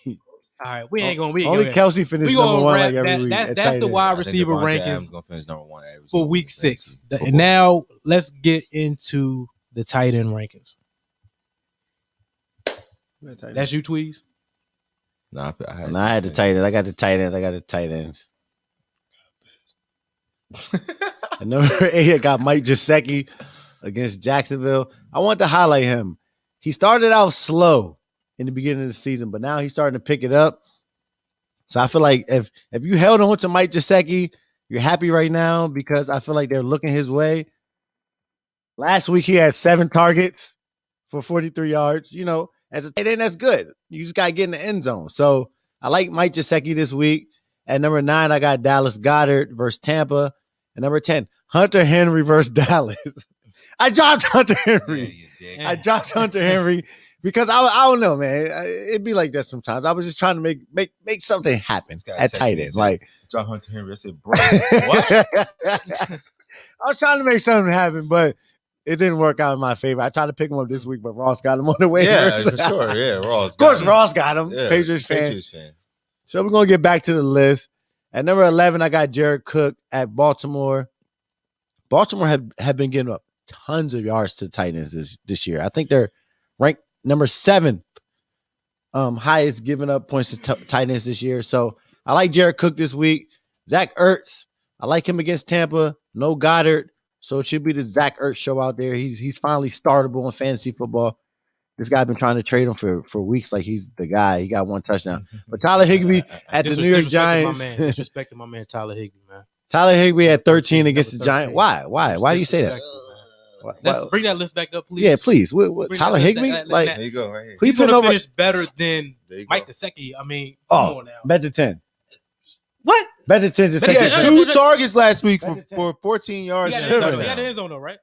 All right, we ain't going. Only Kelsey finished number 1 like every week. That's the wide receiver rankings Gonna finish number 1 every for week 6. And now let's get into the tight end rankings. That's you, Tweez. Nah, I had the tight ends. I got the tight ends. At number 8, I got Mike Gesicki against Jacksonville. I want to highlight him. He started out slow in the beginning of the season, but now he's starting to pick it up. So I feel like if you held on to Mike Gesicki, you're happy right now because I feel like they're looking his way. Last week he had 7 targets for 43 yards. You know, as a tight end, that's good. You just got to get in the end zone. So I like Mike Gesicki this week. At number 9, I got Dallas Goedert versus Tampa. At number 10, Hunter Henry versus Dallas. I dropped Hunter Henry. I dropped Hunter Henry because I don't know, man. It'd be like that sometimes. I was just trying to make something happen at tight end. Like drop Hunter Henry. I said, bro, what? I was trying to make something happen, but it didn't work out in my favor. I tried to pick him up this week, but Ross got him on the way. Yeah, for sure. Yeah, Ross. Of course, Ross got him. Yeah, Patriots fan. So we're gonna get back to the list. At number 11, I got Jared Cook at Baltimore. Baltimore have been getting up tons of yards to tight ends this year. I think they're ranked number 7th highest giving up points to tight ends this year. So I like Jared Cook this week. Zach Ertz, I like him against Tampa. No Goddard. So it should be the Zach Ertz show out there. He's finally startable in fantasy football. This guy been trying to trade him for weeks like he's the guy. He got 1 touchdown. But Tyler Higbee at the New York Giants. Disrespecting my man Tyler Higbee, man. Tyler Higbee at 13 against the Giants. Why? Why do you say that? Let's bring that list back up, please. Yeah, please. What Tyler Higbee? There you go, right here. He's going to finish better than Mike Gesicki. I mean, come on now. Bet to 10. What? Bet to 10. He had 2 targets last week for 14 yards. He had the end zone, though, right?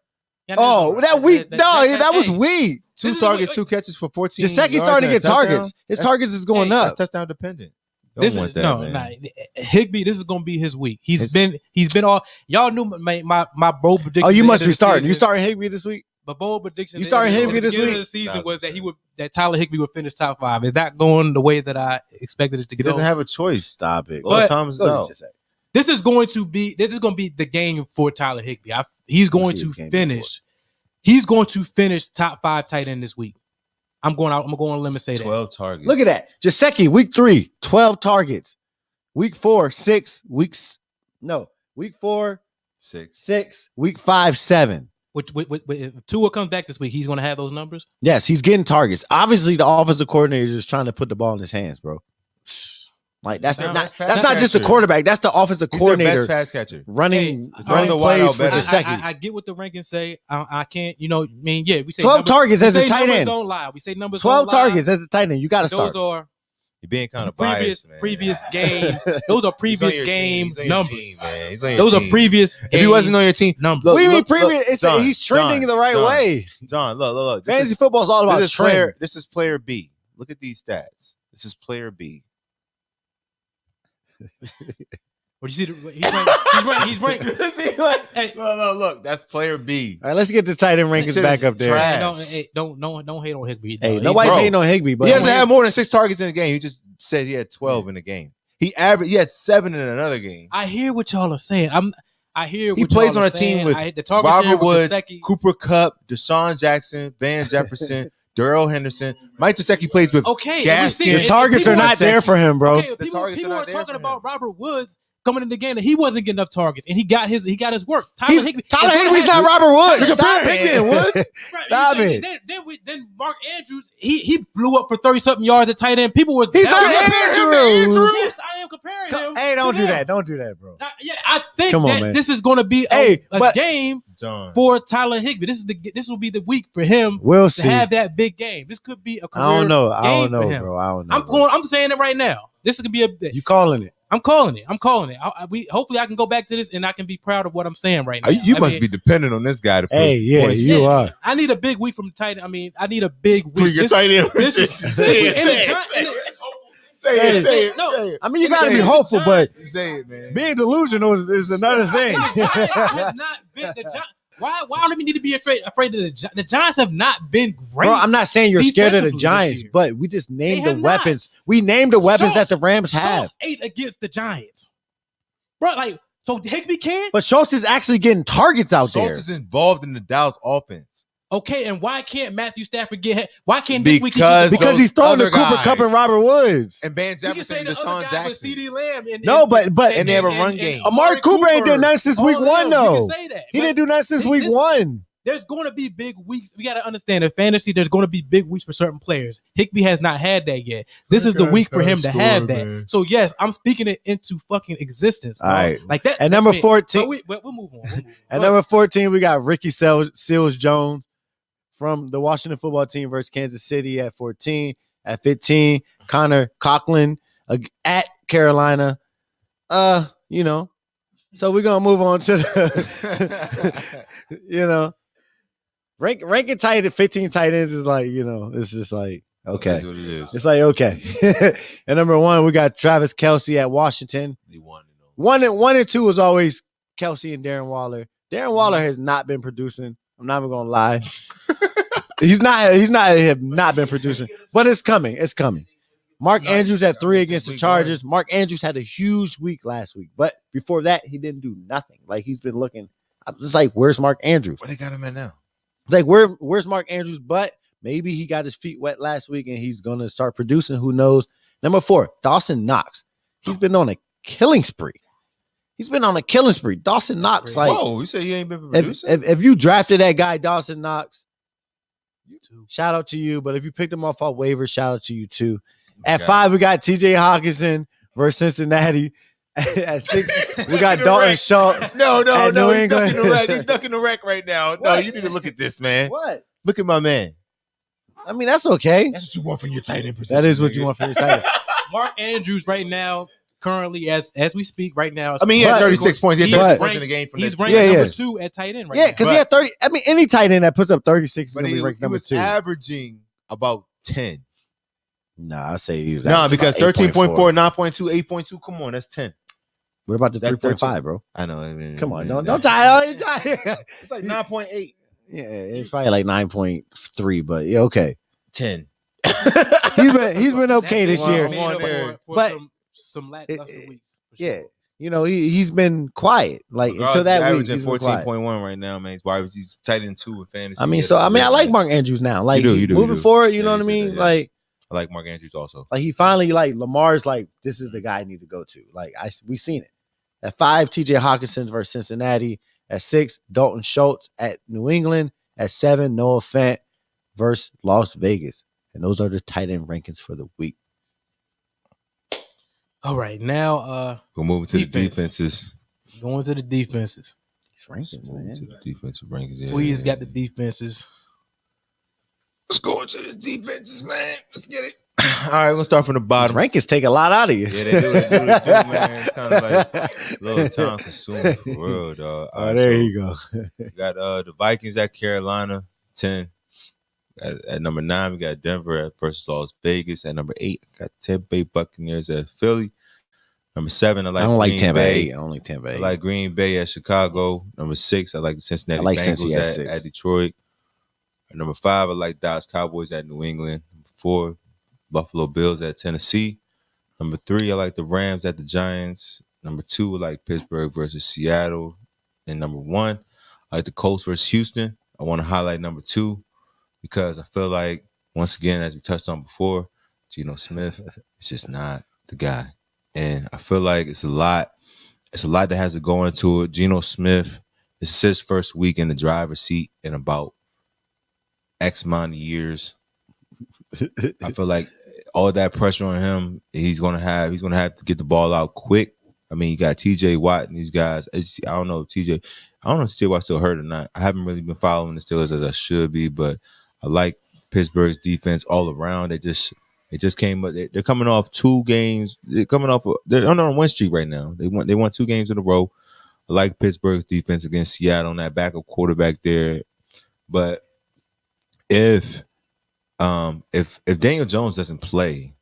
Oh, that week. That was weak. 2 targets, 2 catches for 14 yards. Gesicki's starting to get targets. His targets is going up. That's touchdown dependent. Higbee, this is gonna be his week. He's been all y'all knew my bold prediction. Oh, you must be starting. You starting Higbee this week? But bold prediction. You starting Higbee this week? The season was that Tyler Higbee would finish top 5. Is that going the way that I expected it to go? He doesn't have a choice. Stop it. All time is out. This is going to be the game for Tyler Higbee. He's going to finish. He's going to finish top 5 tight end this week. I'm going on a limb and say 12 that. targets. Look at that. Gesicki, week 3, 12 targets. Week 4, 6. Week 4, 6. Week 5, 7. If Tua comes back this week, he's going to have those numbers? Yes, he's getting targets. Obviously, the offensive coordinator is just trying to put the ball in his hands, bro. Like that's not just the quarterback. That's the offensive coordinator. Their best pass catcher. Running plays for Gesicki. I get what the rankings say. I can't. We say 12 targets as a tight end. Don't lie. We say numbers. 12 targets as a tight end. You got to start. Those are you're being kind of biased, man. Previous games. Those are previous game numbers. Those are previous. If he wasn't on your team, numbers. What do you mean previous? He's trending the right way. John, look. Fantasy football is all about trend. This is player B. Look at these stats. This is player B. What do you see? He's ranked. Hey, look. That's player B. All right, let's get the tight end rankings back up there. Don't hate on Higbee. Hey, nobody's hating on Higbee, but he hasn't had more than 6 targets in a game. He just said he had 12 in the game. He had 7 in another game. I hear what y'all are saying. He plays on a team with Robert Woods, Cooper Kupp, Deshaun Jackson, Van Jefferson, Darrell Henderson. Mike Gesicki plays with Gaskets. The targets are not there for him, bro. Okay, people are talking about Robert Woods coming in the game that he wasn't getting enough targets, and he got his work. Tyler Higbee's not Robert Woods. Stop it. Stop it. Then Mark Andrews, he blew up for 30-something yards at tight end. People were He's not Andrews. Yes, I am comparing him. Hey, don't do that. Don't do that, bro. I think that this is going to be a game for Tyler Higbee. This will be the week for him to have that big game. This could be a career game for him. Bro. I don't know. I'm saying it right now. This is gonna be You calling it? I'm calling it. Hopefully I can go back to this and I can be proud of what I'm saying right now. You must be dependent on this guy to put points. You are. I need a big week from the tight end. I mean, I need a big week. Your tight end. Say it. No, I mean, you got to be hopeful, but say it, man. being delusional is another thing. The Giants have not been the Giants. Why do we need to be afraid of the Giants have not been great. Bro, I'm not saying you're scared of the defensively Giants, this year. but we just named the They have weapons. We named the weapons that the Rams Schultz have. ate against the Giants. Bro, so Higbee can? But Schultz is actually getting targets out there. Schultz is involved in the Dallas offense. Okay, and why can't Matthew Stafford get? Why can't Because Because he's throwing to other Cooper guys. Kupp and Robert Woods. And Van we can Jefferson say and the other Deshaun guys Jackson. with CD Lamb and And they have a run game. Amari Cooper ain't did nothing since week one, though. We can say that. He didn't do nothing since week one. There's going to be big weeks. We got to understand in fantasy, there's going to be big weeks for certain players. Higbee has not had that yet. This is the week for him to have that. Man. So, yes, I'm speaking it into fucking existence. All right. Like that. At number 14. We'll move on. At number 14, we got Ricky Seals-Jones from the Washington football team versus Kansas City at 14. At 15, Connor Coughlin at Carolina. So we're gonna move on to the ranking tight at 15 tight ends is like, it's just like okay. That's what it is. It's like okay. At number 1, we got Travis Kelce at Washington. They won, One and two was always Kelce and Darren Waller. Darren Waller has not been producing. I'm not even gonna lie. He's have not been producing, but it's coming. It's coming. Mark Andrews at 3 against the Chargers. Mark Andrews had a huge week last week, but before that, he didn't do nothing. Like he's been looking. I'm just like, where's Mark Andrews? Where they got him at now? Like where's Mark Andrews? But maybe he got his feet wet last week and he's gonna start producing. Who knows? Number 4, Dawson Knox. He's been on a killing spree. Dawson Knox, like, whoa, you say he ain't been producing? if you drafted that guy, Dawson Knox, shout out to you. But if you picked him off waivers, shout out to you too. At 5, we got TJ Hawkinson versus Cincinnati. At 6, we got Dalton Schultz. No, New he's England. ducking the wreck right now. No, What? you need to look at this, man. What? Look at my man. I mean, that's okay. That's what you want from your tight end position. That is what you want from your tight end. Mark Andrews right now, currently as we speak right now. I mean, he had 36 points. He had 36 points in the game. He's ranked number 2 at tight end right now. Yeah, because he had 30. I mean, any tight end that puts up 36 is But going to be he ranked number was 2. averaging about 10. Nah, I say he was. No, because 13.4, 8.4. 9.2, 8.2. Come on, that's 10. What about the That's 3.5, bro? I know. I mean, Come on, don't tie. It's like 9.8. Yeah, it's probably like 9.3, but yeah, okay. 10. He's been okay this Wow, year. wow. But some lackluster weeks. For yeah, sure. he's been quiet. Like until that week, averaging he's been quiet. 14.1 right now, man. He's tight end 2 in fantasy. I like Mark Andrews now. Like You do, moving forward, you know what I you mean? do, yeah. Like I like Mark Andrews also. Like he finally Lamar's like, this is the guy I need to go to. Like we seen it. At 5, TJ Hawkinson versus Cincinnati. At 6, Dalton Schultz at New England. At 7, Noah Fant versus Las Vegas. And those are the tight end rankings for the week. All right, now We'll move to the defense. defenses. Going to the defenses. These rankings, Move man. to the defensive rankings. Yeah. Please got the defenses. Let's go into the defenses, man. Let's get it. All right, we'll start from the bottom. Rankings take a lot out of you. Yeah, they do, man. It's kind of like a little time consuming for real, dog. All right, There so you go. we got the Vikings at Carolina, 10. At number 9, we got Denver versus Las Vegas. At number 8, I got Tampa Bay Buccaneers at Philly. Number 7, I don't like Green Tampa Bay. Bay. I don't like Tampa Bay. I like Green Bay at Chicago. Number 6, I like the Cincinnati Cincy at Bengals 6. at Detroit. At number 5, I like Dallas Cowboys at New England. Number 4, Buffalo Bills at Tennessee. Number 3, I like the Rams at the Giants. Number 2, I like Pittsburgh versus Seattle. And number 1, I like the Colts versus Houston. I want to highlight number 2 because I feel like, once again, as we touched on before, Geno Smith is just not the guy. And I feel like it's a lot that has to go into it. Geno Smith, this is his first week in the driver's seat in about X amount of years. I feel like all that pressure on him, he's gonna have to get the ball out quick. I mean, you got TJ Watt and these guys. I don't know if TJ Watt's still hurt or not. I haven't really been following the Steelers as I should be, but I like Pittsburgh's defense all around. It just came. They're coming off 2 games. They're on a win streak right now. They won 2 games in a row. I like Pittsburgh's defense against Seattle on that backup quarterback there. But if Daniel Jones doesn't play,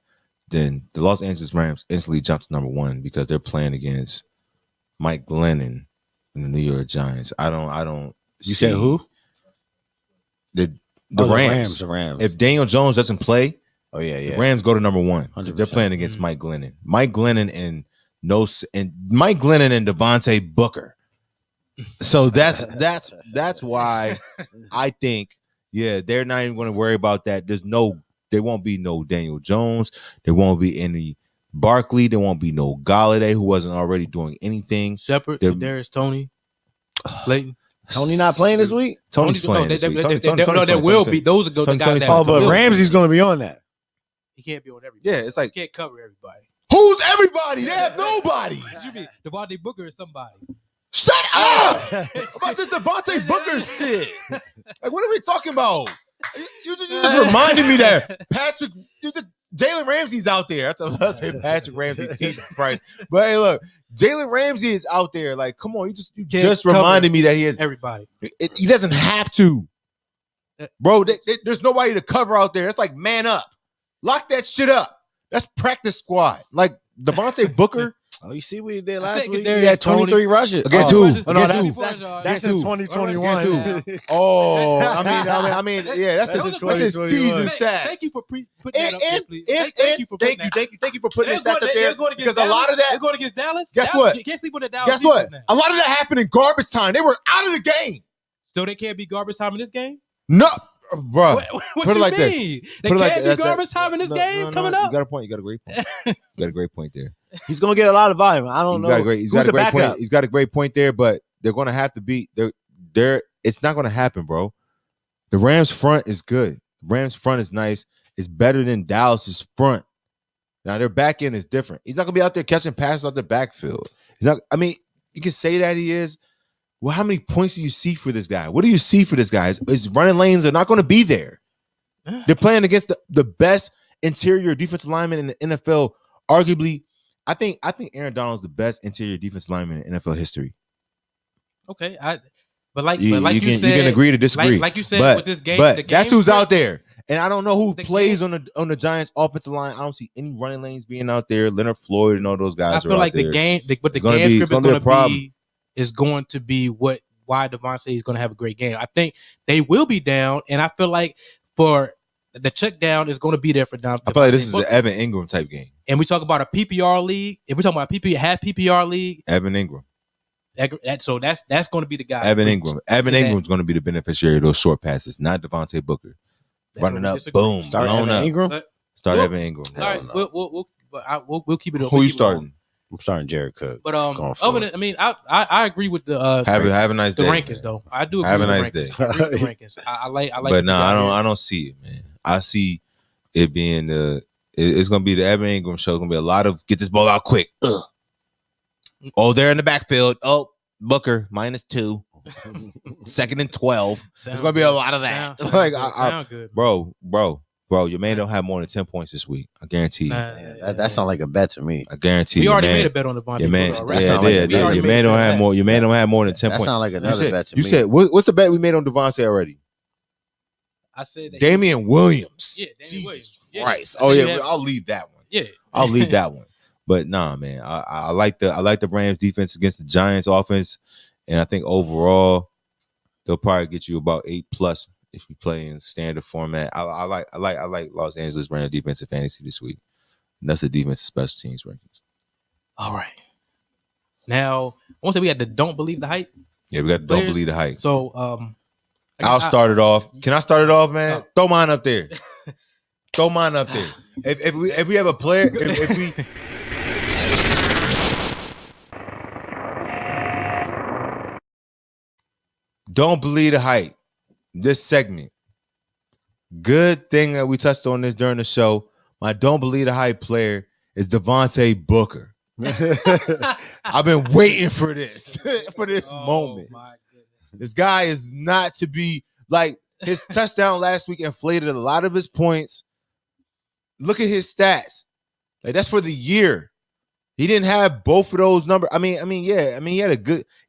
then the Los Angeles Rams instantly jump to number 1 because they're playing against Mike Glennon and the New York Giants. I don't. You said who? The Rams. The Rams. If Daniel Jones doesn't play, the Rams go to number 1. 100%. They're playing against Mike Glennon. Mike Glennon and Devante Booker. So that's why I think they're not even going to worry about that. There won't be no Daniel Jones. There won't be any Barkley. There won't be no Galladay who wasn't already doing anything. Shepard, Darius Tony, Slayton. Tony not playing this week? Tony's playing this week. There will be. Those are the guys that. Oh, but Ramsey's going to be on that. He can't be on everybody. Yeah, it's like he can't cover everybody. Who's everybody? They have nobody. What you mean? Devante Booker is somebody. Shut up about this Devante Booker shit. Like, what are we talking about? You just reminded me that Jalen Ramsey's out there. That's what I say, Patrick Ramsey. Jesus Christ! But hey, look, Jalen Ramsey is out there. Like, come on, you just reminded me that he has everybody. He doesn't have to, bro. There's nobody to cover out there. It's like man up, lock that shit up. That's practice squad. Like Devante Booker. Oh, you see what he did last week? He Darius had 23 rushes. Against who? That's in 2021. Oh, I mean, yeah, that's his season stats. Thank you for putting that up there, please. Thank you for putting that stats up there because a lot of that. They're going against Dallas. Guess what? You can't sleep on the Dallas. Guess what? A lot of that happened in garbage time. They were out of the game. So they can't be garbage time in this game? No, bro. What put it like this. They can't be garbage time in this game coming up. You got a point. You got a great point. You got a great point there. He's going to get a lot of volume. I don't know. He's got a great point. He's got a great point there, but they're going to have to be there. It's not going to happen, bro. The Rams front is good. Rams front is nice. It's better than Dallas's front. Now their back end is different. He's not going to be out there catching passes out the backfield. He's not. I mean, you can say that he is. Well, how many points do you see for this guy? What do you see for this guy? His running lanes are not going to be there. They're playing against the best interior defensive lineman in the NFL, arguably. I think Aaron Donald's the best interior defensive lineman in NFL history. Okay, but like you said, you can agree to disagree. Like you said, with this game, but that's who's out there, and I don't know who plays on the Giants' offensive line. I don't see any running lanes being out there. Leonard Floyd and all those guys. I feel like the game, but the game script is going to be why Devante is going to have a great game. I think they will be down, and I feel like for the check down is going to be there for Devante. I feel like this is an Evan Ingram type game. And we talk about a PPR league. If we're talking about PPR league, Evan Ingram. So that's going to be the guy. Evan Ingram. Evan Ingram's going to be the beneficiary of those short passes, not Devante Booker. Running up, boom, start Evan Ingram. Start Evan Ingram. All right, we'll keep it. Who you starting? I'm starting Jared Cook. But I agree with the have a nice day. The rankings though. I do agree have a with nice day. I agree with the rankings. I like. But no, I don't see it, man. I see it being it's gonna be the Evan Ingram show. It's gonna be a lot of get this ball out quick. Ugh. Oh, they're in the backfield. Oh, Booker -2. 2nd and 12. There's gonna be a lot of that. Sound good. Bro, your man don't have more than 10 points this week. I guarantee you. That sounds like a bet to me. I guarantee we you. already made a bet on the Devante. Your man, your man don't have more. Your man don't have more than 10 that points. That sounds like another bet to me. You said what's the bet we made on Devante already? I said that Damian Williams. Yeah, Damian Williams. Christ. Oh yeah, I'll leave that one. Yeah, I'll leave that one. But nah, man, I like the Rams defense against the Giants offense, and I think overall they'll probably get you about 8+ if you play in standard format. I like Los Angeles Rams defensive fantasy this week. And that's the defensive special teams rankings. All right. Now, I want to say we had the don't believe the hype. Yeah, we got the don't believe the hype. So I'll start it off. Can I start it off, man? Throw mine up there. Throw mine up there. If we have a player, if we don't believe the hype. This segment. Good thing that we touched on this during the show. My don't believe the hype player is Devante Booker. I've been waiting for this moment. My goodness. This guy is not to be like his touchdown last week inflated a lot of his points. look at his stats. Like that's for the year. He didn't have both of those numbers. He had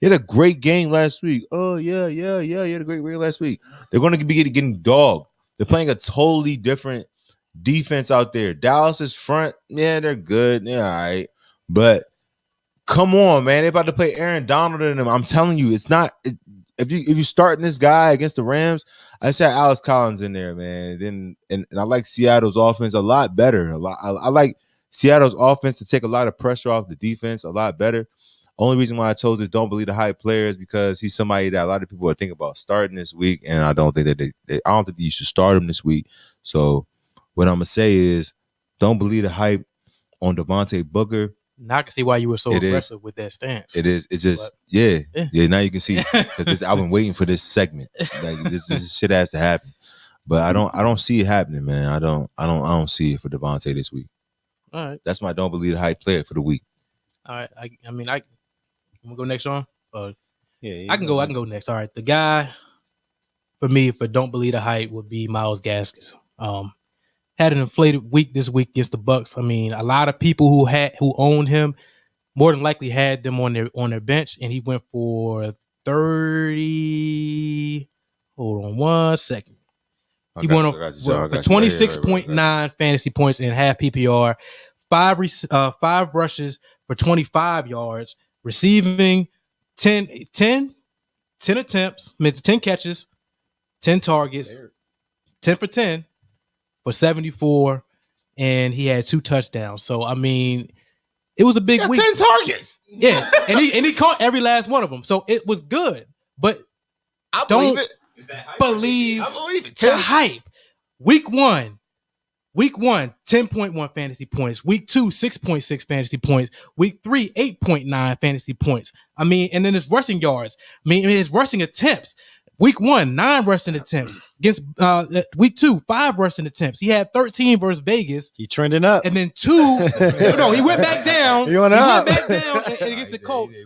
a great game last week. Oh yeah. He had a great game last week. They're going to be getting dogged. They're playing a totally different defense out there. Dallas's front, yeah, they're good. Yeah, all right. But come on, man. They're about to play Aaron Donald in them. I'm telling you, it's not. If you starting this guy against the Rams, I said Alex Collins in there, man. And I like Seattle's offense a lot better. I like Seattle's offense to take a lot of pressure off the defense a lot better. Only reason why I told this don't believe the hype player is because he's somebody that a lot of people are thinking about starting this week, and I don't think that I don't think that you should start him this week. So what I'm gonna say is, don't believe the hype on Devante Booker. Now I can see why you were so aggressive with that stance. It is. It's just yeah. Now you can see because I've been waiting for this segment. Like this shit has to happen, but I don't see it happening, man. I don't see it for Devante this week. All right, that's my don't believe the hype player for the week. All right, I I'm gonna go next, Sean. Yeah, I can go next. All right, the guy for me for don't believe the hype would be Myles Gaskets. Had an inflated week this week against the Bucs. I mean, a lot of people who owned him more than likely had them on their bench, and he went for 30. Hold on one second. He went for 26.9 fantasy points in half PPR, five rushes for 25 yards, receiving 10 attempts, 10 catches, 10 targets, 10 for 10. For 74, and he had 2 touchdowns. So I mean, it was a big week. 10 targets. Yeah, and he caught every last one of them. So it was good. But I believe it. I believe it. The hype. Week 1, 10.1 fantasy points. Week 2, 6.6 fantasy points. Week 3, 8.9 fantasy points. I mean, and then his rushing yards. I mean, his rushing attempts. Week 1, 9 rushing attempts. Against week 2, 5 rushing attempts. He had 13 versus Vegas. He trending up. And then 2. No, he went back down. He went back down against the Colts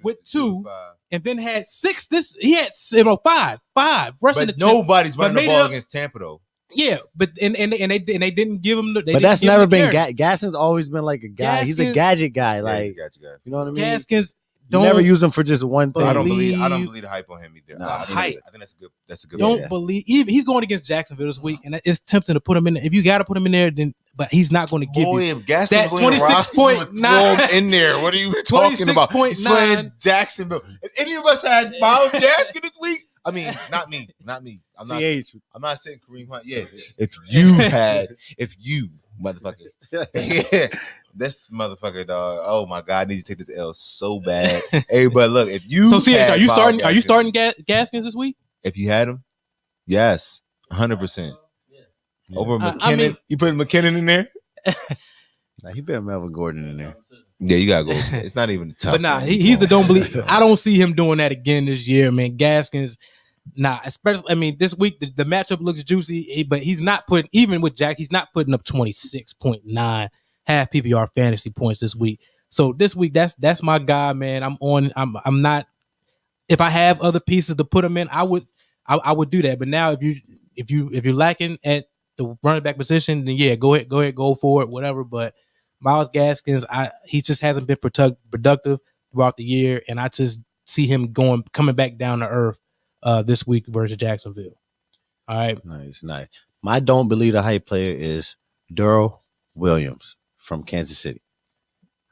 with 2. And then had 6. He had 5 rushing attempts. Nobody's running the ball against Tampa though. Yeah, but and they didn't give him. But that's never been. Gaskins always been like a guy. He's a gadget guy. Like you know what I mean. Gaskins. You never use him for just one thing. I don't believe the hype on him either. I think that's a good. Don't believe he's going against Jacksonville this week, and it's tempting to put him in. If you got to put him in there, then but he's not going to give you if Gaskins that 26.9 in there. What are you talking about? He's playing Jacksonville. If any of us had Myles Gaskin this week, I mean, not me. I'm not saying Kareem Hunt. Yeah, if you motherfucker, yeah, this motherfucker, dog. Oh my God, I need to take this L so bad. Hey, but look, if you are you starting Gaskins this week? If you had him, yes, 100%. Over McKinnon, you putting McKinnon in there? Nah, he put Melvin Gordon in there. Yeah, you gotta go. It's not even tough. But nah, he's the don't believe. I don't see him doing that again this year, man. Gaskins. Nah, especially, I mean, this week the matchup looks juicy, but he's not putting, even with Jack, he's not putting up 26.9 half PPR fantasy points this week. So this week, that's my guy, man. I'm not. If I have other pieces to put him in, I would do that. But now, if you're lacking at the running back position, then yeah, go ahead, go for it, whatever. But Myles Gaskins, he just hasn't been productive throughout the year, and I just see him coming back down to earth this week versus Jacksonville. All right. Nice. My don't believe the hype player is Darrell Williams from Kansas City.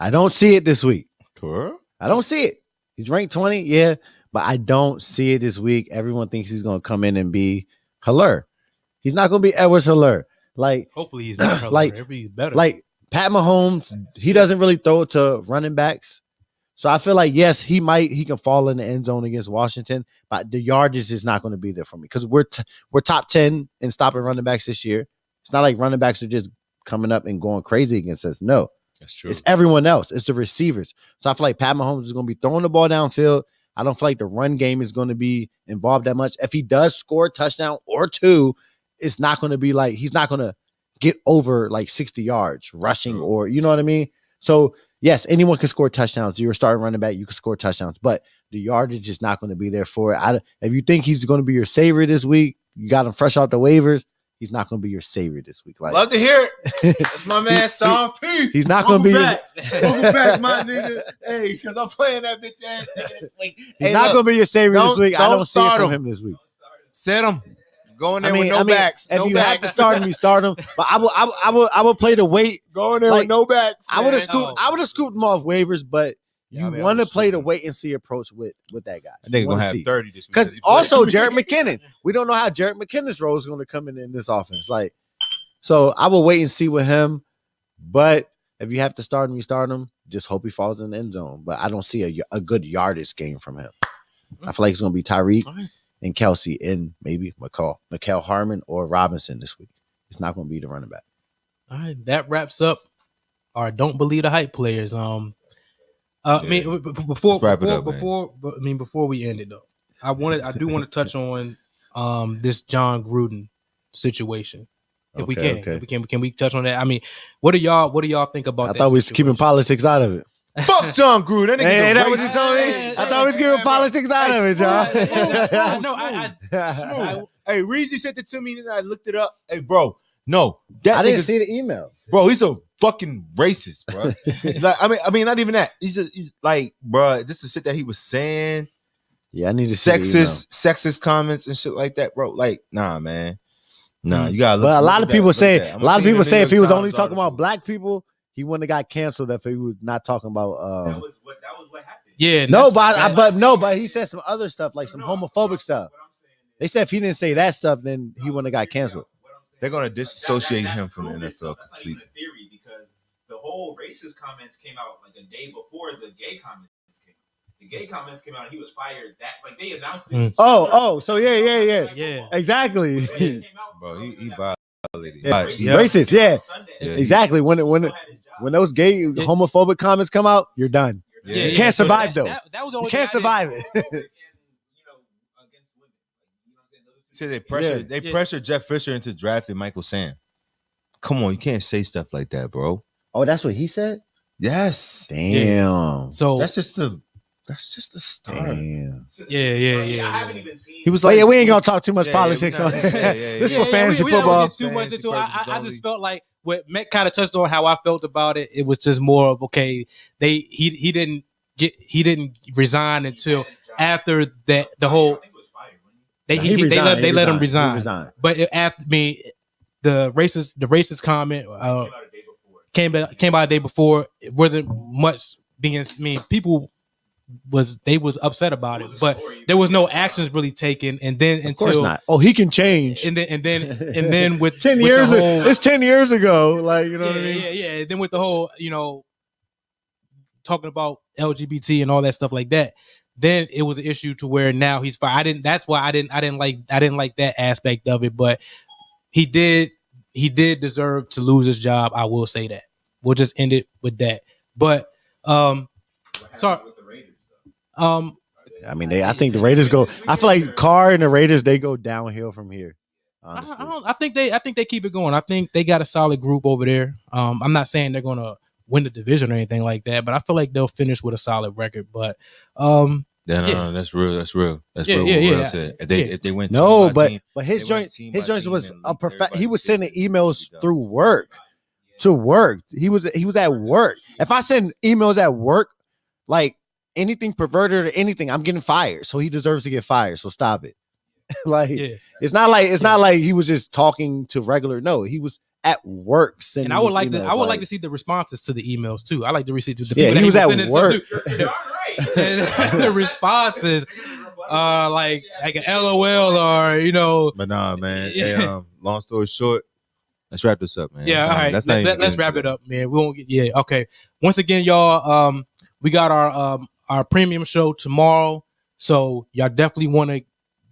I don't see it this week. Sure. I don't see it. He's ranked 20, yeah, but I don't see it this week. Everyone thinks he's going to come in and be Hiller. He's not going to be Edwards-Helaire. Like, hopefully he's not Hiller. He's better. Like Pat Mahomes, he doesn't really throw it to running backs. So I feel like, yes, he can fall in the end zone against Washington, but the yardage is not going to be there for me because we're top 10 in stopping running backs this year. It's not like running backs are just coming up and going crazy against us. No, that's true. It's everyone else. It's the receivers. So I feel like Pat Mahomes is going to be throwing the ball downfield. I don't feel like the run game is going to be involved that much. If he does score a touchdown or 2, it's not going to be like he's not going to get over like 60 yards rushing or you know what I mean. So yes, anyone can score touchdowns. You're a starting running back, you can score touchdowns, but the yardage is not going to be there for it. If you think he's going to be your savior this week, you got him fresh out the waivers, he's not going to be your savior this week. Like, Love to hear it. That's my man, Sean P. He's not going to be. Welcome back, my nigga. Hey, because I'm playing that bitch ass nigga this week. He's not going to be your savior this week. I don't see it from him. him this week. Set him. Going there with no backs. If no you backs. have to start him, you start him. But I will play the wait. Going there like, with no backs. I would have scooped him off waivers, but you want to play the him. wait and see approach with that guy. I think he's gonna have 30 this week. Because also Jared McKinnon. We don't know how Jared McKinnon's role is going to come in this offense. Like, so I will wait and see with him. But if you have to start him, you start him. Just hope he falls in the end zone. But I don't see a good yardage game from him. I feel like it's going to be Tyreek and Kelsey and maybe McCall Harmon or Robinson this week. It's not going to be the running back. All right, that wraps up our Don't Believe the Hype players. I mean, before we end it though, I do want to touch on this John Gruden situation. If we can we touch on that? I mean, what do y'all think about that? I thought we was keeping politics out of it. Fuck John Gruden. That Hey, that what you told me? I thought we was keeping politics out of it, John. Hey, Reezy sent it to me and I looked it up. Hey, bro, no, that I didn't see the email. Bro, he's a fucking racist, bro. Like, I mean, not even that. He's like, bro, just the shit that he was saying. Yeah, I need to sexist comments and shit like that, bro. Like, nah, man. Nah, you gotta look. But a lot of people say if he was only Times talking about black people, he wouldn't have got canceled if he was not talking about that was what happened. Yeah, but he said some other stuff, like some homophobic stuff. They said if he didn't say that stuff, then he wouldn't have got canceled. They're gonna disassociate him from the NFL completely. Theory, because the whole racist comments came out like a day before the gay comments came out. The gay comments came out, and he was fired. That like they announced it. So yeah, exactly. Bro, he violated. Yeah, racist. Yeah, exactly. When those gay homophobic comments come out, you're done. Yeah. You can't survive those. That was the only You can't survive it. See, they pressured Jeff Fisher into drafting Michael Sam. Come on, you can't say stuff like that, bro. Oh, that's what he said? Yes. Damn. So that's just the start. Damn. Yeah. I haven't even seen. He was Like, like, we ain't gonna talk too much politics on it. This for fantasy football. Too much into it. I just felt like what Matt kind of touched on how I felt about it. It was just more of he didn't resign until after that the whole. They let him resign. But after the racist comment came out a day before. It wasn't much being. I mean, people was upset about it, but there was no actions really taken. And then of course not. Oh, he can change. And then with 10 with years, it's 10 years ago. Like, you know what I mean? Yeah. Then with the whole, talking about LGBT and all that stuff like that. Then it was an issue to where now he's fired. That's why I didn't like that aspect of it. But he did deserve to lose his job. I will say that. We'll just end it with that. But sorry. With the Raiders, I mean, I think the Raiders go. I feel like Carr and the Raiders, they go downhill from here. Honestly, I think they keep it going. I think they got a solid group over there. I'm not saying they're gonna win the division or anything like that, but I feel like they'll finish with a solid record. But that's real. That's real. Yeah. Said. If they went but his joints was a perfect. He was sending emails through work to work. He was at work. If I send emails at work, like anything perverted or anything, I'm getting fired. So he deserves to get fired. So stop it. It's not like he was just talking to regular. No, he was at work. And I would like to see the responses to the emails too. I like to receive the people. Yeah, he was at work. The responses like an LOL or But nah, man. Hey, long story short, let's wrap this up, man. Yeah, all right. Let's wrap it up, man. We won't get okay. Once again, y'all, we got our premium show tomorrow, so y'all definitely want to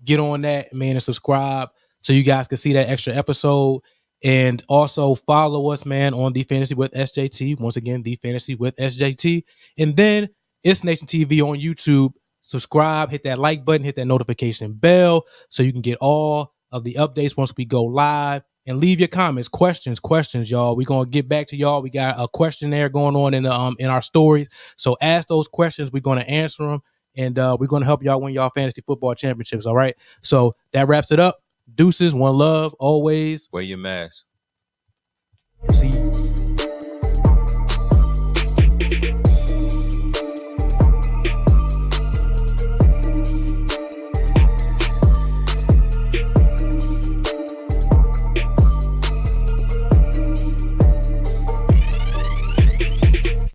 get on that, man, and subscribe so you guys can see that extra episode. And also follow us, man, on The Fantasy with SJT. Once again, The Fantasy with SJT. And then ItsNation TV on YouTube. Subscribe, hit that like button, hit that notification bell so you can get all of the updates once we go live. And leave your comments, questions, y'all. We're going to get back to y'all. We got a questionnaire going on in our stories. So ask those questions. We're going to answer them. And we're going to help y'all win y'all fantasy football championships, all right? So that wraps it up. Deuces, one love, always. Wear your mask. See you.